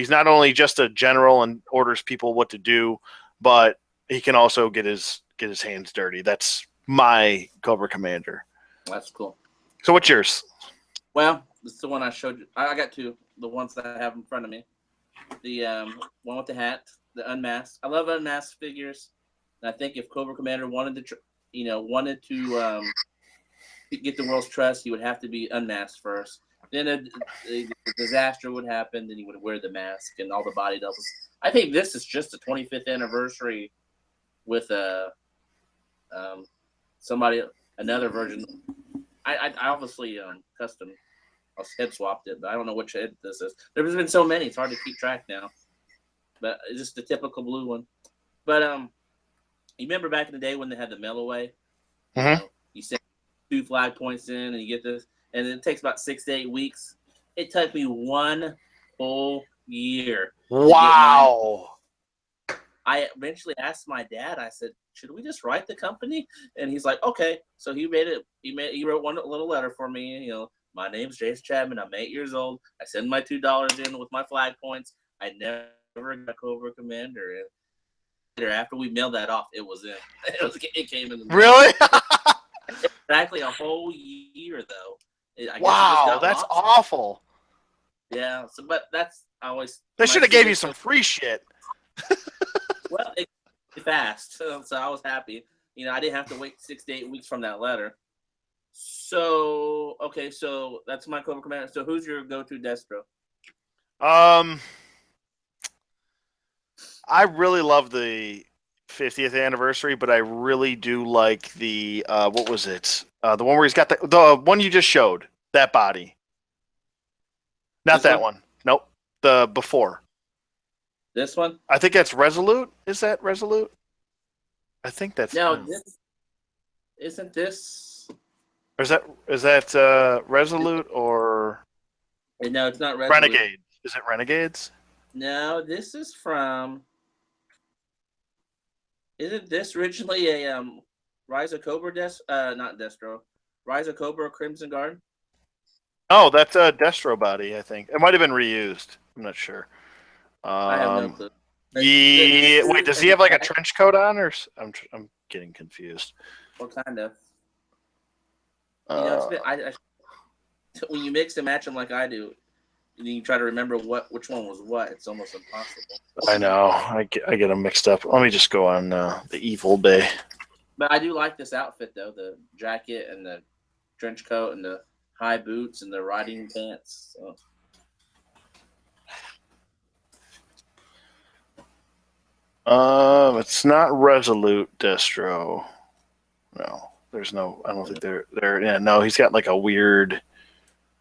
not only just a general and orders people what to do, but he can also get his hands dirty. That's my Cobra Commander. That's cool. So what's yours? Well, this is the one I showed you. I got two. The ones that I have in front of me. The one with the hat, the unmasked. I love unmasked figures. And I think if Cobra Commander wanted to get the world's trust, he would have to be unmasked first. Then a disaster would happen. Then he would wear the mask and all the body doubles. I think this is just the 25th anniversary with another version. I obviously custom head swapped it, but I don't know which head this is. There's been so many; it's hard to keep track now. But it's just the typical blue one. But you remember back in the day when they had the mail away? Mm-hmm. You send 2 flag points in, and you get this. And it takes about 6 to 8 weeks. It took me 1 whole year. Wow. I eventually asked my dad, I said, should we just write the company? And he's like, okay. So he wrote one little letter for me. My name's Jason Chapman. I'm 8 years old. I send my $2 in with my flag points. I never got Cobra Commander. And after we mailed that off, it was in. It came in the mail. Really? Exactly a whole year, though. Wow, that's awful. Yeah, but that's always. They should have gave you some free shit. Well, it fast, so I was happy. I didn't have to wait 6 to 8 weeks from that letter. So okay, so that's my Cobra Commander. So who's your go-to Destro? I really love the 50th anniversary, but I really do like the what was it? The one where he's got the one you just showed, that body. Not This that one? one. Nope. The before. This one? I think that's Resolute. Is that Resolute? I think that's No, this isn't this. Or is that Resolute or No, it's not Resolute. Renegades? Is it Renegades? No, this is from. Isn't this originally a Rise of Cobra not Destro. Rise of Cobra Crimson Guard? Oh, that's a Destro body, I think. It might have been reused. I'm not sure. I have no clue. Yeah. Wait, does he have like a trench coat on, or I'm getting confused. Well, kind of. It's when you mix and match them like I do, and you try to remember which one was what. It's almost impossible. I know. I get them mixed up. Let me just go on the Evil Bay. But I do like this outfit though: the jacket and the trench coat and the high boots and the riding pants. So. It's not Resolute Destro. No, there's no. I don't think they're. Yeah, no, he's got like a weird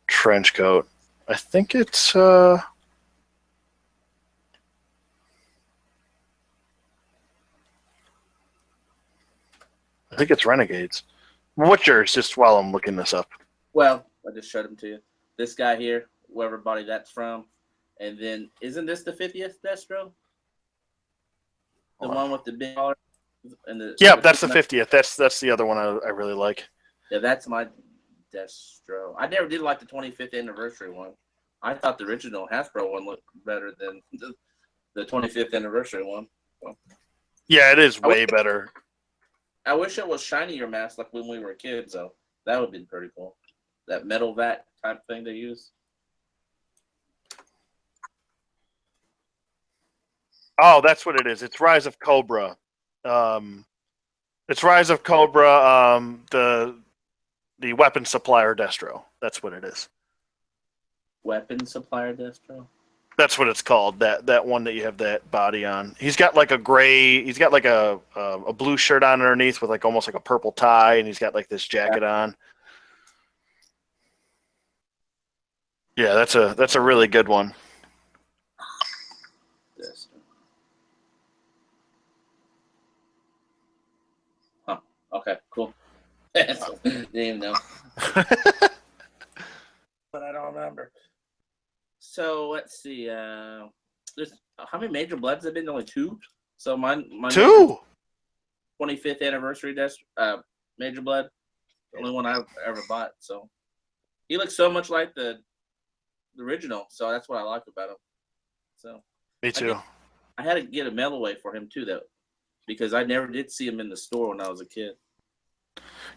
trench coat. I think it's. I think it's Renegades. What's yours? Just while I'm looking this up. Well, I just showed him to you. This guy here, whoever body that's from, and then isn't this the 50th Destro? The one with the big collar and the. Yeah, that's the 50th. That's the other one I really like. Yeah, that's my Destro. I never did like the 25th anniversary one. I thought the original Hasbro one looked better than the 25th anniversary one. So. Yeah, it is way better. I wish it was shinier mask like when we were kids, though. That would have been pretty cool. That metal vat type thing they use. Oh, that's what it is. It's Rise of Cobra. It's Rise of Cobra. The weapon supplier Destro. That's what it is. Weapon supplier Destro. That's what it's called. That one that you have that body on. He's got like a gray. He's got like a blue shirt on underneath with like almost like a purple tie, and he's got like this jacket on. Yeah, that's a really good one. Huh. Okay. Cool. Didn't even know. But I don't remember. So let's see. There's how many Major Bloods have been? Only 2. So my 2. 25th anniversary Major Blood, the only one I've ever bought. So he looks so much like the original. So that's what I like about him. So me too. I had to get a mail away for him too, though, because I never did see him in the store when I was a kid.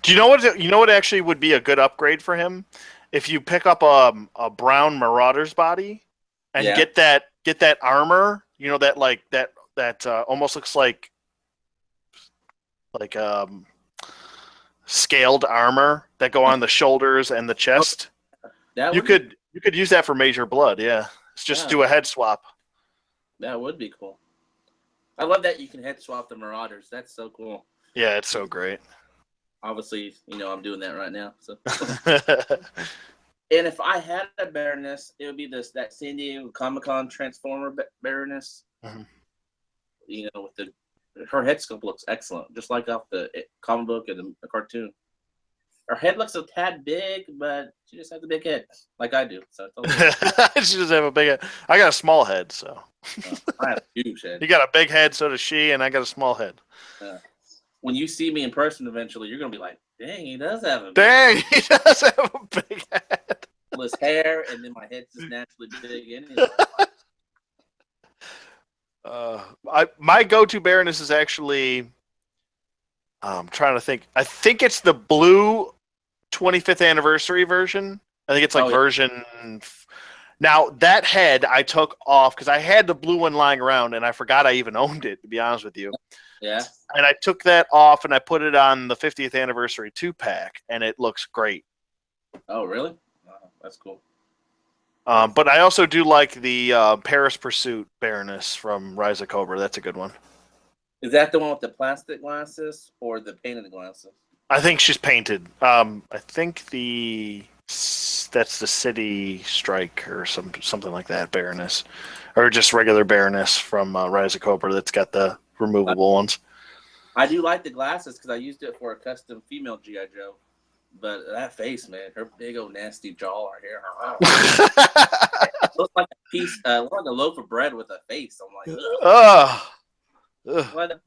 Do you know what? You know what actually would be a good upgrade for him? If you pick up a brown Marauder's body and get that armor, that almost looks like scaled armor that go on the shoulders and the chest. You could use that for Major Blood. Yeah, it's just do a head swap. That would be cool. I love that you can head swap the Marauders. That's so cool. Yeah, it's so great. Obviously, I'm doing that right now. So. And if I had a Baroness, it would be that San Diego Comic-Con Transformer Baroness. Mm-hmm. With her head sculpt looks excellent, just like off the comic book and the cartoon. Her head looks a tad big, but she just has a big head, like I do. So she doesn't have a big head. I got a small head, so. I have a huge head. You got a big head, so does she, and I got a small head. When you see me in person eventually, you're gonna be like, "Dang, he does have a big head." His hair, and then my head's just naturally big anyway. My go-to Baroness is actually. I'm trying to think. I think it's the blue 25th anniversary version. I think it's like version Now, that head I took off because I had the blue one lying around, and I forgot I even owned it, to be honest with you. Yeah. And I took that off, and I put it on the 50th anniversary 2-pack, and it looks great. Oh, really? That's cool. But I also do like the Paris Pursuit Baroness from Rise of Cobra. That's a good one. Is that the one with the plastic glasses or the painted glasses? I think she's painted. I think that's the City Strike or something like that, Baroness. Or just regular Baroness from Rise of Cobra that's got the removable ones. I do like the glasses because I used it for a custom female GI Joe. But that face, man, her big old nasty jaw right here. It looks like a piece, looks like a loaf of bread with a face. I'm like, ugh.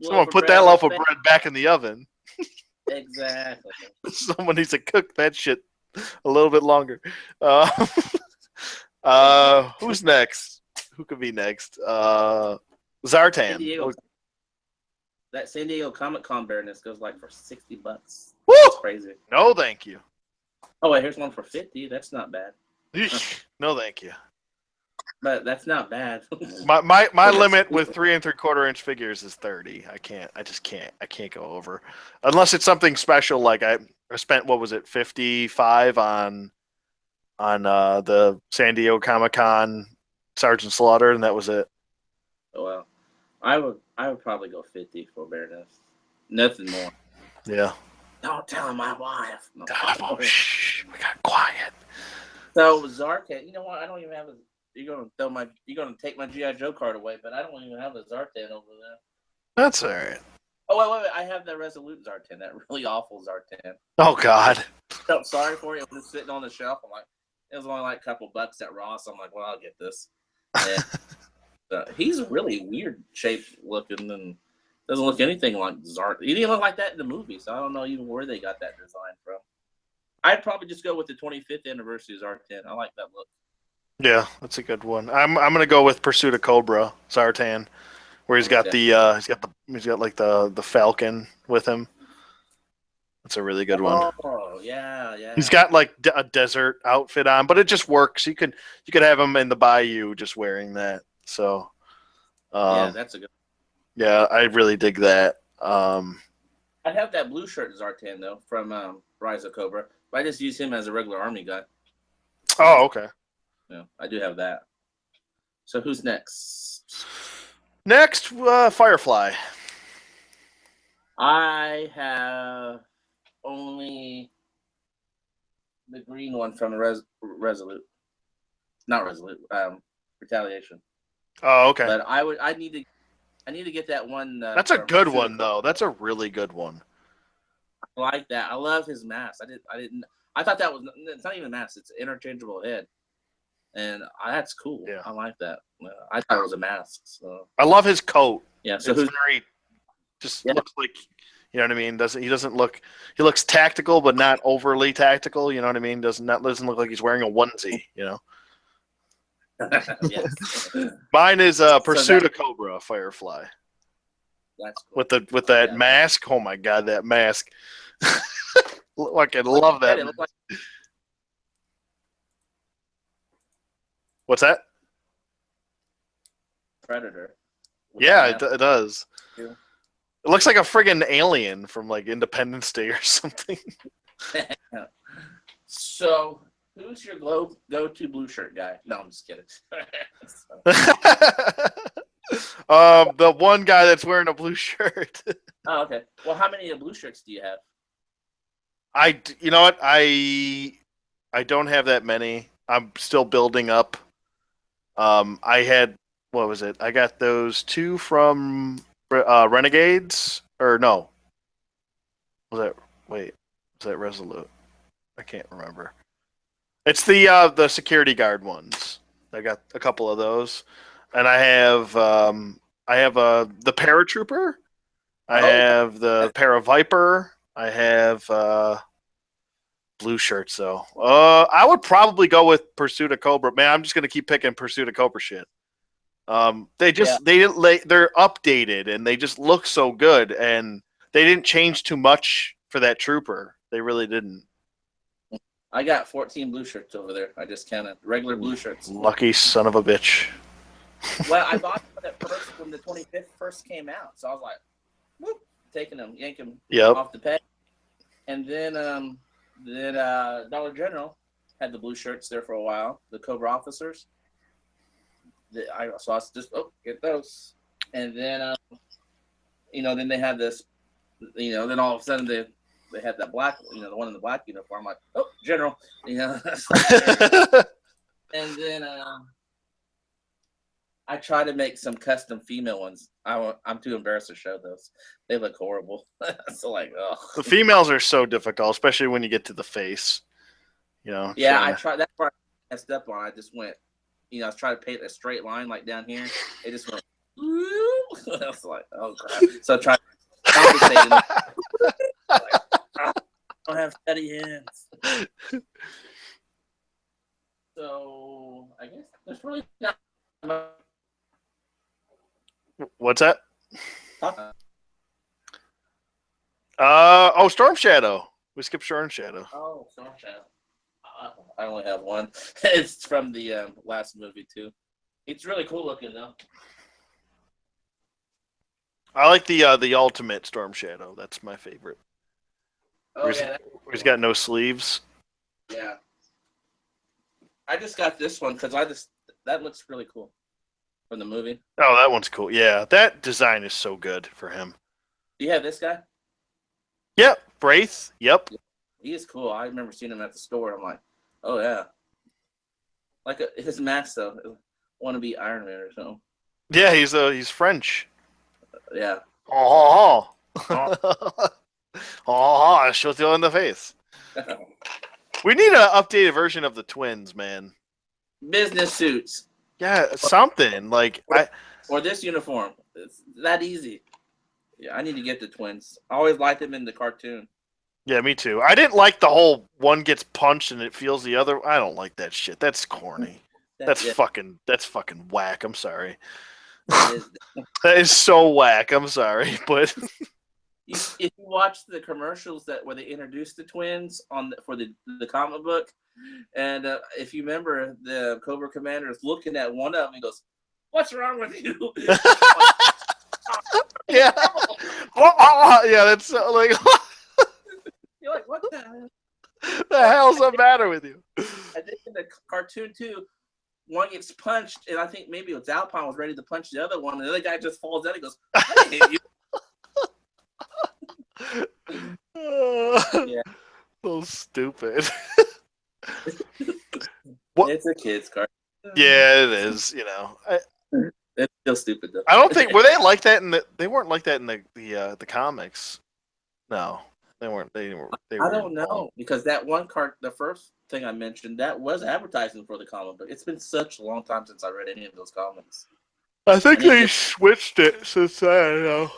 Someone put that loaf of bread back in the oven. Exactly. Someone needs to cook that shit a little bit longer. Who's next? Who could be next? Zartan. That San Diego Comic-Con Baroness goes like for $60. Woo! That's crazy. No, thank you. Oh, wait, here's one for $50. That's not bad. No, thank you. But that's not bad. my limit with 3 3/4 inch figures is 30. I just can't go over unless it's something special. Like I spent, what was it, 55 on the San Diego Comic-Con Sergeant Slaughter, and that was it. Oh, well, I would probably go 50 for Baroness. Nothing more. Yeah. Don't tell my wife. No. Shh, we got quiet. So Zartan, you know what? I don't even have a. You're gonna take my GI Joe card away, but I don't even have a Zartan over there. That's all right. Oh wait! I have that Resolute Zartan, that really awful Zartan. Oh God. Felt sorry for you. It was sitting on the shelf. I'm like, it was only like a couple bucks at Ross. I'm like, well, I'll get this. And, he's really weird shaped looking and doesn't look anything like Zartan. He didn't look like that in the movie, so I don't know even where they got that design from. I'd probably just go with the 25th anniversary Zartan. I like that look. Yeah, that's a good one. I'm gonna go with Pursuit of Cobra Zartan, where he's got like the Falcon with him. That's a really good one. Oh yeah. He's got like a desert outfit on, but it just works. You could have him in the bayou just wearing that. So, yeah, that's a good. Yeah, I really dig that. I have that blue shirt Zartan though from Rise of Cobra. But I just use him as a regular army guy. Oh, okay. Yeah, I do have that. So who's next? Next, Firefly. I have only the green one from Resolute. Not Resolute. Retaliation. Oh, okay. But I need to get that one. That's a good one, though. That's a really good one. I like that. I love his mask. I thought that was. It's not even a mask. It's an interchangeable head. And that's cool. Yeah. I like that. I thought it was a mask. So I love his coat. Yeah. So it's looks like, you know what I mean? He looks tactical, but not overly tactical. You know what I mean? Doesn't look like he's wearing a onesie. You know. Yes. Mine is Pursuit of Cobra Firefly. That's cool. With that mask. Oh my God, that mask! I can love that. What's that? Predator. Yeah, it does. Yeah. It looks like a friggin' alien from like Independence Day or something. So, who's your go-to blue shirt guy? No, I'm just kidding. The one guy that's wearing a blue shirt. Oh, okay. Well, how many blue shirts do you have? You know what? I don't have that many. I'm still building up. I had, what was it? I got those 2 from Renegades, or no? Was that Resolute? I can't remember. It's the security guard ones. I got a couple of those, and I have the Paratrooper. I have the Paraviper. I have blue shirts though. I would probably go with Pursuit of Cobra. Man, I'm just gonna keep picking Pursuit of Cobra shit. They're updated and they just look so good, and they didn't change too much for that trooper. They really didn't. I got 14 blue shirts over there. I just counted regular blue shirts. Lucky son of a bitch. Well, I bought them at first when the 25th first came out, so I was like, whoop, taking them, yanking them off the peg. And then Dollar General had the blue shirts there for a while, the Cobra officers. So I was just get those, and then then they had this, then all of a sudden they had that black, the one in the black uniform. I'm like, oh, General, and then I try to make some custom female ones. I'm too embarrassed to show those. They look horrible. So oh. The females are so difficult, especially when you get to the face. Yeah, I tried. That's part I messed up on. I just went, I was trying to paint a straight line like down here. It just went. I was like, oh crap. So I tried to compensate. I don't have steady hands. So I guess there's really not much. What's that? Storm Shadow. We skipped Storm Shadow. Oh, Storm Shadow. I only have one. It's from the last movie too. It's really cool looking though. I like the ultimate Storm Shadow. That's my favorite. Oh, he's got no sleeves. Yeah. I just got this one because that looks really cool from the movie. Oh, that one's cool. Yeah, that design is so good for him. Do you have this guy? Yep, Braith. Yep. He is cool. I remember seeing him at the store. I'm like, oh yeah. Like his mask though. Want to be Iron Man or something? Yeah, he's French. Yeah. Oh. I shoot you in the face. We need an updated version of the twins, man. Business suits. Yeah, something or this uniform. It's that easy. Yeah, I need to get the twins. I always liked them in the cartoon. Yeah, me too. I didn't like the whole one gets punched and it feels the other. I don't like that shit. That's corny. That's fucking whack. I'm sorry. That is so whack. I'm sorry, but if you watch the commercials where they introduced the twins for the comic book, and if you remember, the Cobra Commander is looking at one of them and goes, "What's wrong with you?" Yeah. Yeah, that's like. You're like, what the hell? The hell's the matter with you? I think in the cartoon too, one gets punched, and I think maybe Alpine was ready to punch the other one, and the other guy just falls down and goes, "I hate you." Yeah. So stupid. It's a kid's cartoon. Yeah, it is. It's still stupid though. I don't think were they like that they weren't like that in the comics. No, they weren't. They I don't know because that one the first thing I mentioned, that was advertising for the comic book. It's been such a long time since I read any of those comics. I think they switched it since then.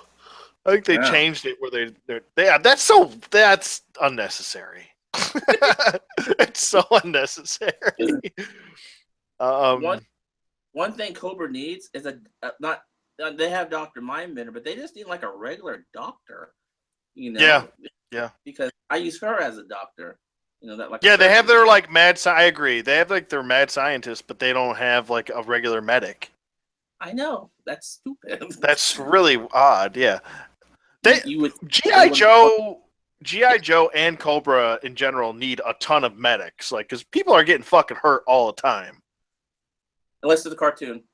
I think they changed it where that's unnecessary. It's so unnecessary. One thing Cobra needs is they have Dr. Mindbender, but they just need like a regular doctor. Yeah. Because I use her as a doctor. They have their like mad. I agree. They have like their mad scientists, but they don't have like a regular medic. I know that's stupid. That's really odd. Yeah. GI Joe and Cobra in general need a ton of medics, because people are getting fucking hurt all the time. Unless it's the cartoon,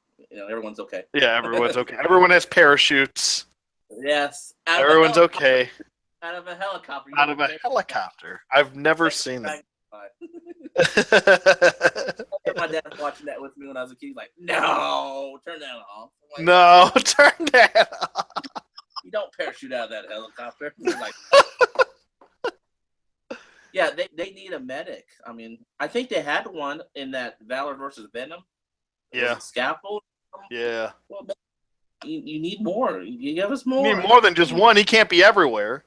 everyone's okay. Yeah, everyone's okay. Everyone has parachutes. Yes. Everyone's okay. Out of a helicopter. Out of a helicopter. I've never seen that. My dad was watching that with me when I was a kid. He's like, no, turn that off. Like, no, turn that off. You don't parachute out of that helicopter. Like, yeah, they need a medic. I mean, I think they had one in that Valor versus Venom. Yeah. Scaffold. Yeah. Well, you need more. You give us more. You need more than just one. He can't be everywhere.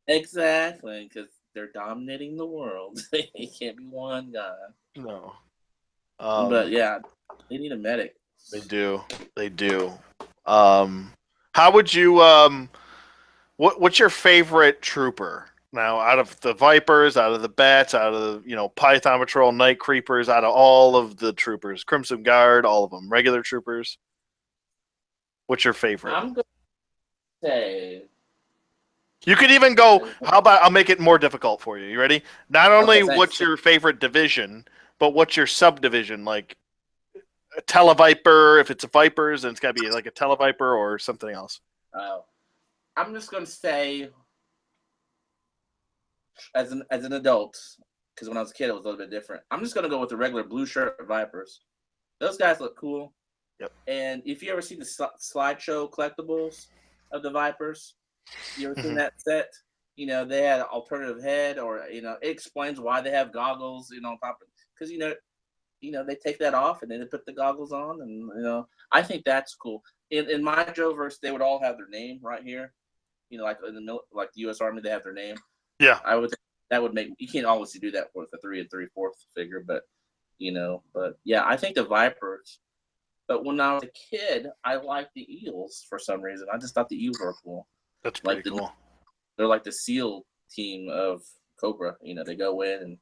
Exactly, because they're dominating the world. He can't be one guy. No. But yeah, they need a medic. They do. How would you what's your favorite trooper Now, out of the Vipers, out of the Bats, out of the, Python Patrol, Night Creepers, out of all of the troopers, Crimson Guard, all of them, regular troopers, what's your favorite? I'm going to say. You could even go, how about I'll make it more difficult for you. You ready? Not only Okay, what's your favorite division, but what's your subdivision, like a Televiper, if it's a Vipers, then it's got to be like a Televiper or something else. I'm just going to say, as an adult, because when I was a kid, it was a little bit different. I'm just going to go with the regular blue shirt Vipers. Those guys look cool. Yep. And if you ever see the slideshow collectibles of the Vipers, you ever seen that set? They had an alternative head, or it explains why they have goggles. On top of, because they take that off and then they put the goggles on, and I think that's cool. In my Joe-verse, they would all have their name right here. Like in the U.S. Army, they have their name. Yeah, that would make, you can't always do that with a 3 3/4 figure, but yeah, I think the Vipers. But when I was a kid, I liked the Eels for some reason. I just thought the Eels were cool. That's pretty cool. They're like the SEAL team of Cobra. They go in and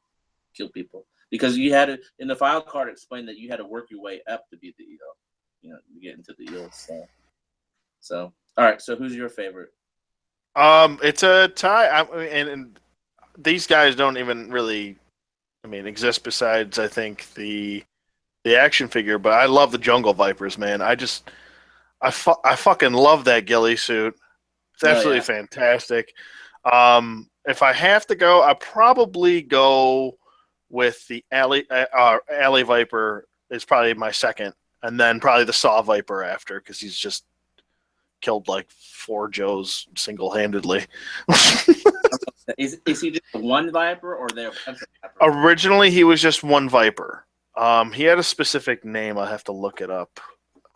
kill people, because you had to, in the file card, explain that you had to work your way up to beat the Eel. To get into the Eels. So all right. So who's your favorite? It's a tie. And these guys don't even really, exist besides, I think, the action figure. But I love the Jungle Vipers, man. I fucking love that ghillie suit. It's absolutely fantastic. If I have to go, I probably go with the Alley Viper is probably my second, and then probably the Saw Viper after, because he's just killed like 4 Joes single-handedly. Is he just one Viper, or they're Viper? Originally, he was just one Viper. He had a specific name. I'll have to look it up.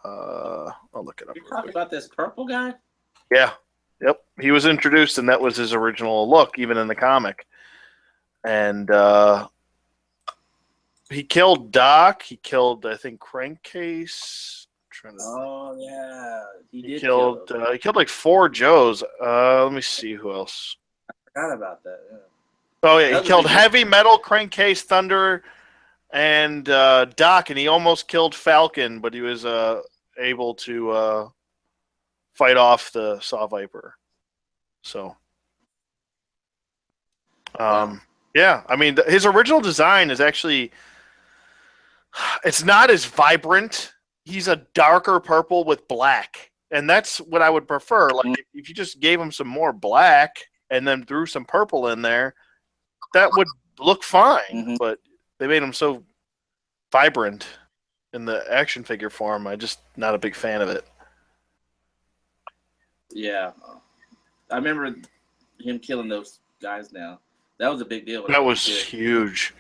I'll look it up. You're talking about this purple guy? Yeah. Yep. He was introduced, and that was his original look, even in the comic. And he killed Doc. He killed, I think, Crankcase. Oh yeah, he killed like 4 Joes. Let me see who else. I forgot about that. Yeah. Oh yeah, he killed Heavy Metal, Crankcase, Thunder, and Doc, and he almost killed Falcon, but he was able to fight off the Saw Viper. So, yeah, his original design is actually, it's not as vibrant. He's a darker purple with black, and that's what I would prefer. Like, if you just gave him some more black and then threw some purple in there, that would look fine. Mm-hmm. But they made him so vibrant in the action figure form. I'm just not a big fan of it. Yeah, I remember him killing those guys. Now that was a big deal. That was huge.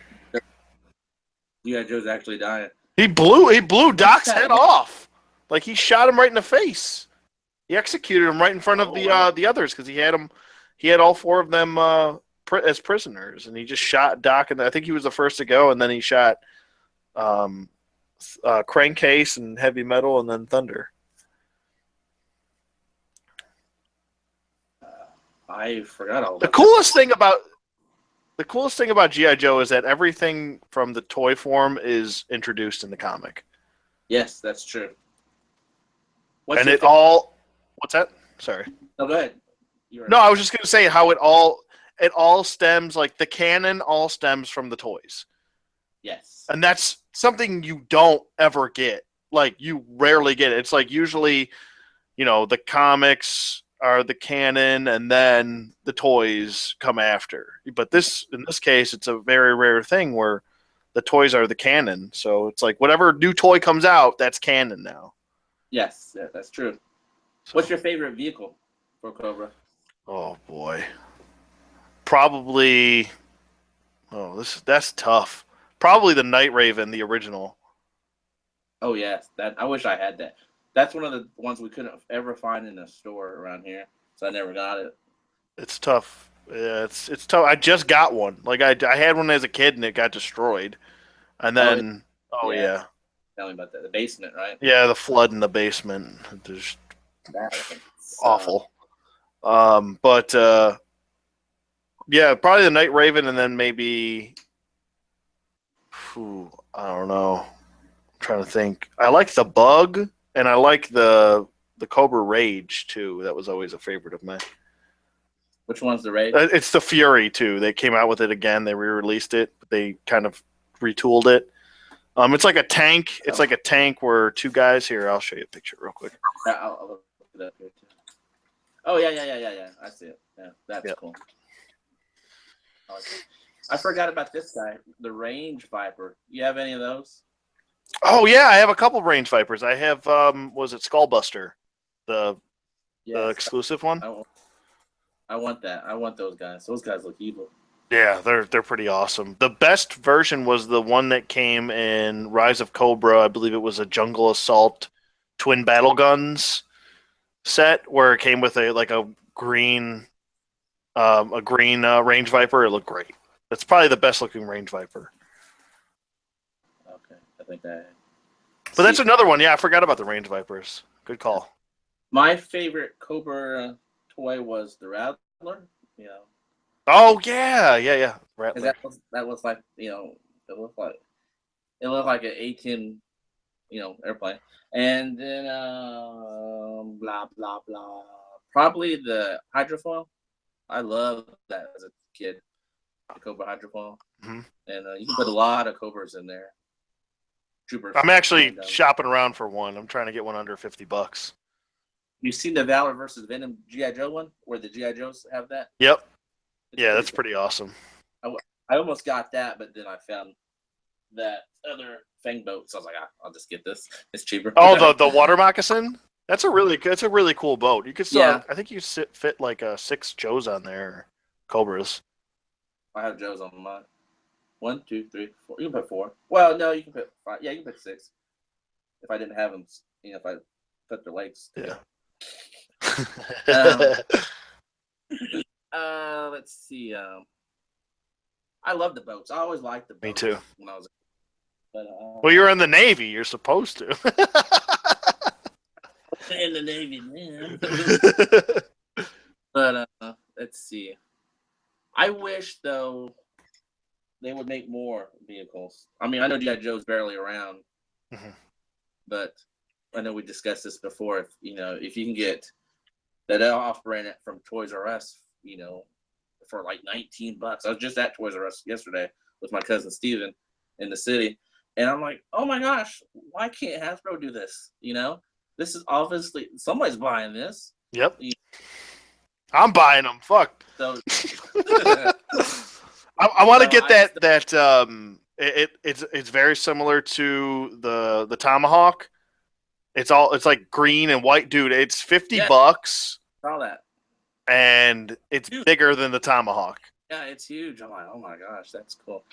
GI Joe's actually dying. He blew Doc's head off. Like, he shot him right in the face. He executed him right in front of the others, because he had all 4 of them as prisoners, and he just shot Doc. And I think he was the first to go, and then he shot Crankcase and Heavy Metal, and then Thunder. I forgot all. The coolest thing about GI Joe is that everything from the toy form is introduced in the comic. Yes, that's true. What's that? Sorry. No, go ahead. No, I was just going to say how it all stems, like the canon all stems from the toys. Yes. And that's something you don't ever get. Like, you rarely get it. It's like, usually, the comics are the canon, and then the toys come after. But in this case, it's a very rare thing where the toys are the canon. So it's like, whatever new toy comes out, that's canon now. Yes, that's true. So, what's your favorite vehicle for Cobra? Oh boy, probably. That's tough. Probably the Night Raven, the original. Oh yes, I wish I had that. That's one of the ones we couldn't ever find in a store around here, so I never got it. It's tough. Yeah, it's tough. I just got one. Like, I had one as a kid, and it got destroyed. And then, yeah. Tell me about that. The basement, right? Yeah, the flood in the basement. Just awful. But Yeah, probably the Night Raven, and then maybe. I don't know. I'm trying to think. I like the Bug, and I like the Cobra Rage too. That was always a favorite of mine. Which one's the Rage? It's the Fury too. They came out with it again. They re-released it. They kind of retooled it. It's like a tank. It's like a tank where two guys here. I'll show you a picture real quick. I'll look it up here too. Oh yeah. I see it. Yeah, that's cool. I forgot about this guy, the Range Viper. You have any of those? Oh yeah, I have a couple Range Vipers. I have was it Skullbuster, the exclusive one? I want that. I want those guys. Those guys look evil. Yeah, they're pretty awesome. The best version was the one that came in Rise of Cobra. I believe it was a Jungle Assault twin battle guns set where it came with a green Range Viper. It looked great. That's probably the best looking Range Viper. Okay, I think that. But that's another one. Yeah, I forgot about the Range Vipers. Good call. My favorite Cobra toy was the Rattler. You know. Oh yeah. Rattler. That was like it looked like an A-10 airplane, and then blah blah blah. Probably the hydrofoil. I loved that as a kid. The Cobra hydrofoil, and you can put a lot of Cobras in there. Troopers. I'm actually shopping around for one. I'm trying to get one under $50. You seen the Valor versus Venom GI Joe one, where the GI Joes have that? Yep. Yeah, that's pretty awesome. I almost got that, but then I found that other Fang boat, so I was like, I'll just get this. It's cheaper. Oh, the water moccasin. That's a really cool boat. You could still, I think you fit like 6 Joes on there, Cobras. I have Joes on mine. 1, 2, 3, 4. You can put 4. Well, no, you can put 5. Yeah, you can put 6. If I didn't have them, if I put their legs. Yeah. Let's see. I love the boats. I always liked the boats. Me too. When I was. But, well, you're in the Navy. You're supposed to. In the Navy, man. But let's see. I wish though they would make more vehicles. I mean, I know GI Joe's barely around, but I know we discussed this before. If you can get that off-brand from Toys R Us, for like $19. I was just at Toys R Us yesterday with my cousin Steven in the city, and I'm like, oh my gosh, why can't Hasbro do this? This is obviously somebody's buying this. Yep. I'm buying them. Fuck. So I want to get that. It's very similar to the Tomahawk. It's like green and white, dude. It's $50. Saw that. And it's bigger than the Tomahawk. Yeah, it's huge. I'm like, oh my gosh, that's cool.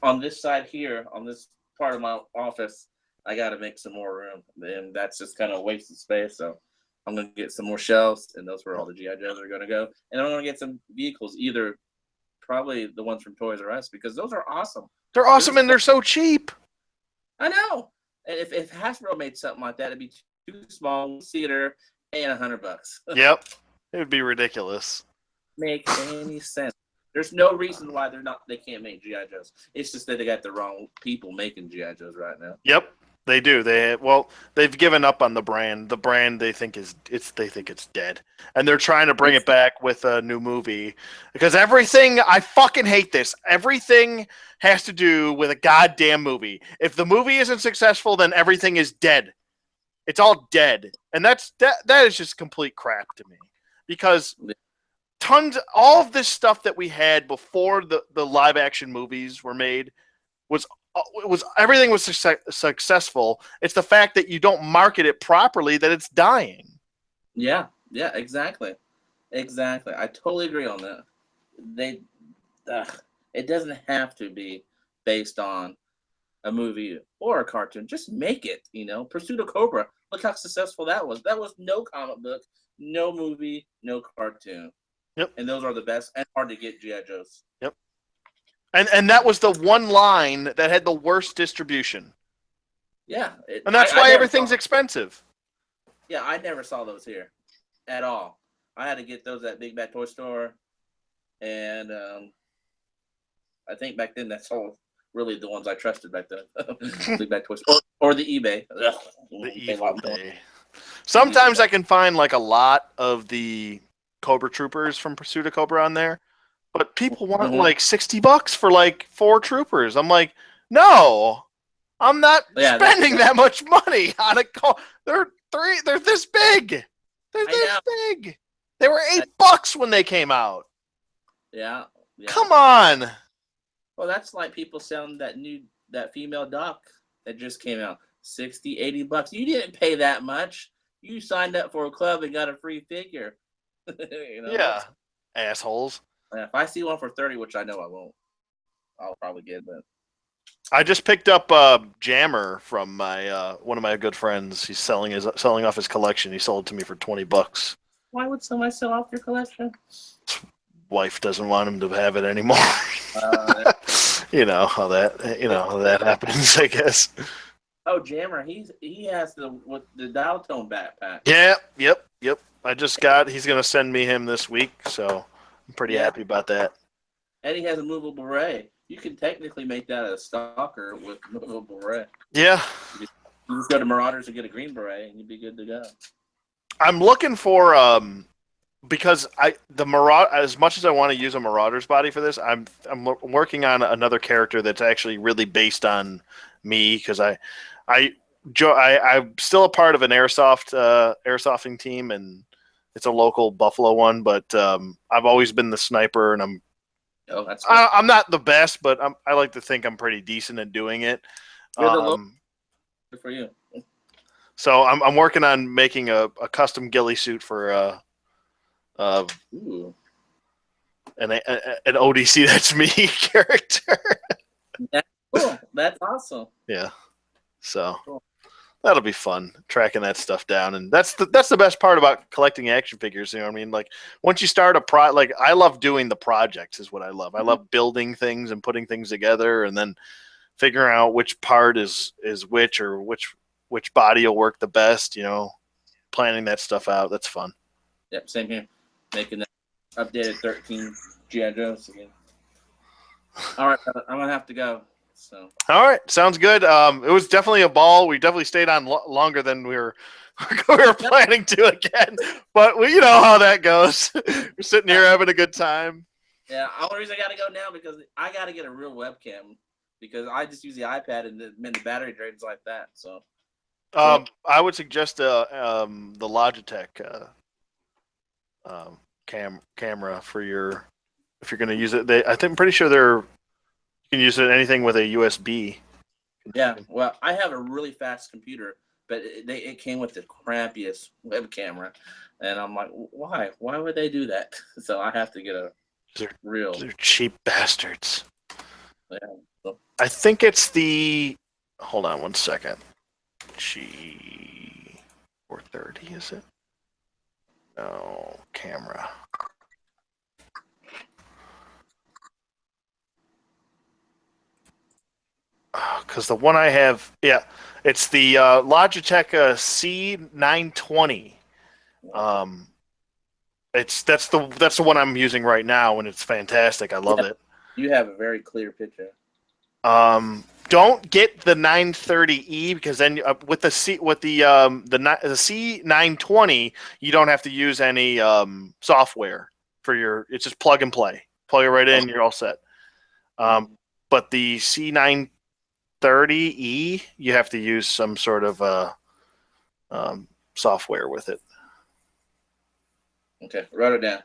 On this side here, on this part of my office, I got to make some more room, and that's just kind of wasted space. So I'm gonna get some more shelves, and those where all the GI Joes are gonna go. And I'm gonna get some vehicles, either probably the ones from Toys R Us, because those are awesome. They're awesome, and they're so cheap. I know. And if Hasbro made something like that, it'd be too small, theater, and $100. Yep, it would be ridiculous. Make any sense? There's no reason why they can't make GI Joes. It's just that they got the wrong people making GI Joes right now. Yep, they do. They've given up on the brand. The brand they think it's dead, and they're trying to bring it back with a new movie because everything. I fucking hate this. Everything has to do with a goddamn movie. If the movie isn't successful, then everything is dead. It's all dead, and that is just complete crap to me because. All of this stuff that we had before the live action movies were made was everything was successful. It's the fact that you don't market it properly that it's dying. Yeah, exactly. I totally agree on that. It doesn't have to be based on a movie or a cartoon. Just make it. Pursuit of Cobra. Look how successful that was. That was no comic book, no movie, no cartoon. Yep. And those are the best and hard to get GI Joes. Yep. And that was the one line that had the worst distribution. Yeah. And that's why everything's expensive. Yeah, I never saw those here at all. I had to get those at Big Bad Toy Store and I think back then that's all really the ones I trusted back then. Back to or the eBay. Ugh, The eBay. Sometimes I can find like a lot of the Cobra troopers from Pursuit of Cobra on there, but people want like $60 for like 4 troopers. I'm like, no, I'm not spending that much money on a They're this big. They're this big. They were $8 when they came out. Yeah. Come on. Well, that's like people selling that female doc that just came out. $60, $80. You didn't pay that much. You signed up for a club and got a free figure. Yeah. Assholes. If I see one for 30, which I know I won't, I'll probably get it. I just picked up Jammer from my one of my good friends. He's selling off his collection. He sold it to me for $20. Why would somebody sell off your collection? Wife doesn't want him to have it anymore. You know how that happens, I guess. Oh, Jammer, he has the dial tone backpack. Yeah, yep. He's gonna send me him this week, so I'm pretty happy about that. And he has a movable beret. You can technically make that a stalker with movable beret. Yeah. You just go to Marauders and get a green beret, and you'd be good to go. I'm looking for because as much as I want to use a Marauder's body for this, I'm working on another character that's actually really based on me, because I'm still a part of an airsofting team, and it's a local Buffalo one, but I've always been the sniper, and I'm not the best, but I like to think I'm pretty decent at doing it. Good for you. So I'm working on making a custom ghillie suit for an ODC That's Me character. That's cool. That's awesome. Yeah. So that'll be fun, tracking that stuff down. And that's the best part about collecting action figures. You know what I mean? Like, once you start like, I love doing the projects is what I love. I love building things and putting things together, and then figuring out which part is which, or which body will work the best, planning that stuff out. That's fun. Yep, same here. Making that updated 13 GI Joes again. All right, I'm going to have to go. So. All right, sounds good. It was definitely a ball. We definitely stayed on longer than we were planning to again. But you know how that goes. We're sitting here having a good time. Yeah, the only reason I got to go now because I got to get a real webcam, because I just use the iPad and the battery drains like that. So. I would suggest the Logitech camera for if you're going to use it. I'm pretty sure you can use it anything with a USB. Yeah, well, I have a really fast computer, but it came with the crappiest web camera, and I'm like, why? Why would they do that? So I have to get real. They're cheap bastards. Yeah. So. I think it's the. Hold on one second. G430, is it? No, camera. Because the one I have, it's the Logitech C920. That's the one I'm using right now, and it's fantastic. I love it. You have a very clear picture. Don't get the 930E, because then with the C920, you don't have to use any software for it's just plug and play. Plug it right in, you're all set. But the C930E, you have to use some sort of software with it. Okay, write it down.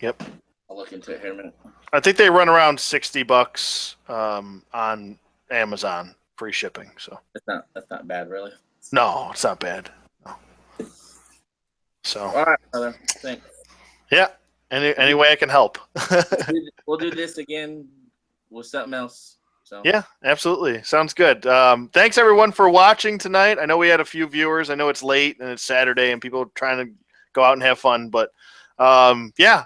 Yep. I'll look into it here in a minute. I think they run around $60 on Amazon, free shipping. So that's not bad, really. No, it's not bad. No. So all right, brother. Thanks. Yeah. Any way I can help. We'll do this again with something else. So. Yeah, absolutely. Sounds good. Thanks everyone for watching tonight. I know we had a few viewers. I know it's late and it's Saturday and people are trying to go out and have fun, but yeah.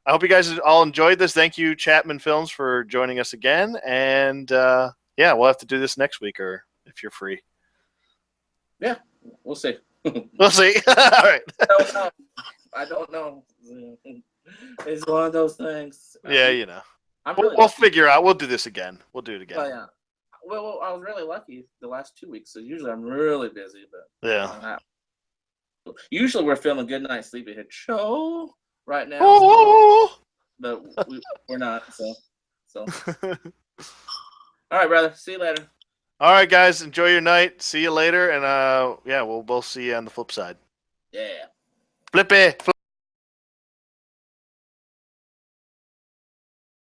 I hope you guys all enjoyed this. Thank you, Chapman Films, for joining us again. And yeah, we'll have to do this next week, or if you're free. Yeah, we'll see. We'll see. All right. I don't know. It's one of those things. Yeah, you know. I'm really We'll lucky. figure out. We'll do this again. We'll do it again. Well, yeah. Well, I was really lucky the last 2 weeks. So usually I'm really busy, but Yeah. Usually we're filming Good Night Sleepyhead show right now, Oh! but we're not. So. All right, brother. See you later. All right, guys. Enjoy your night. See you later, and yeah, we'll both see you on the flip side. Yeah. Flippy.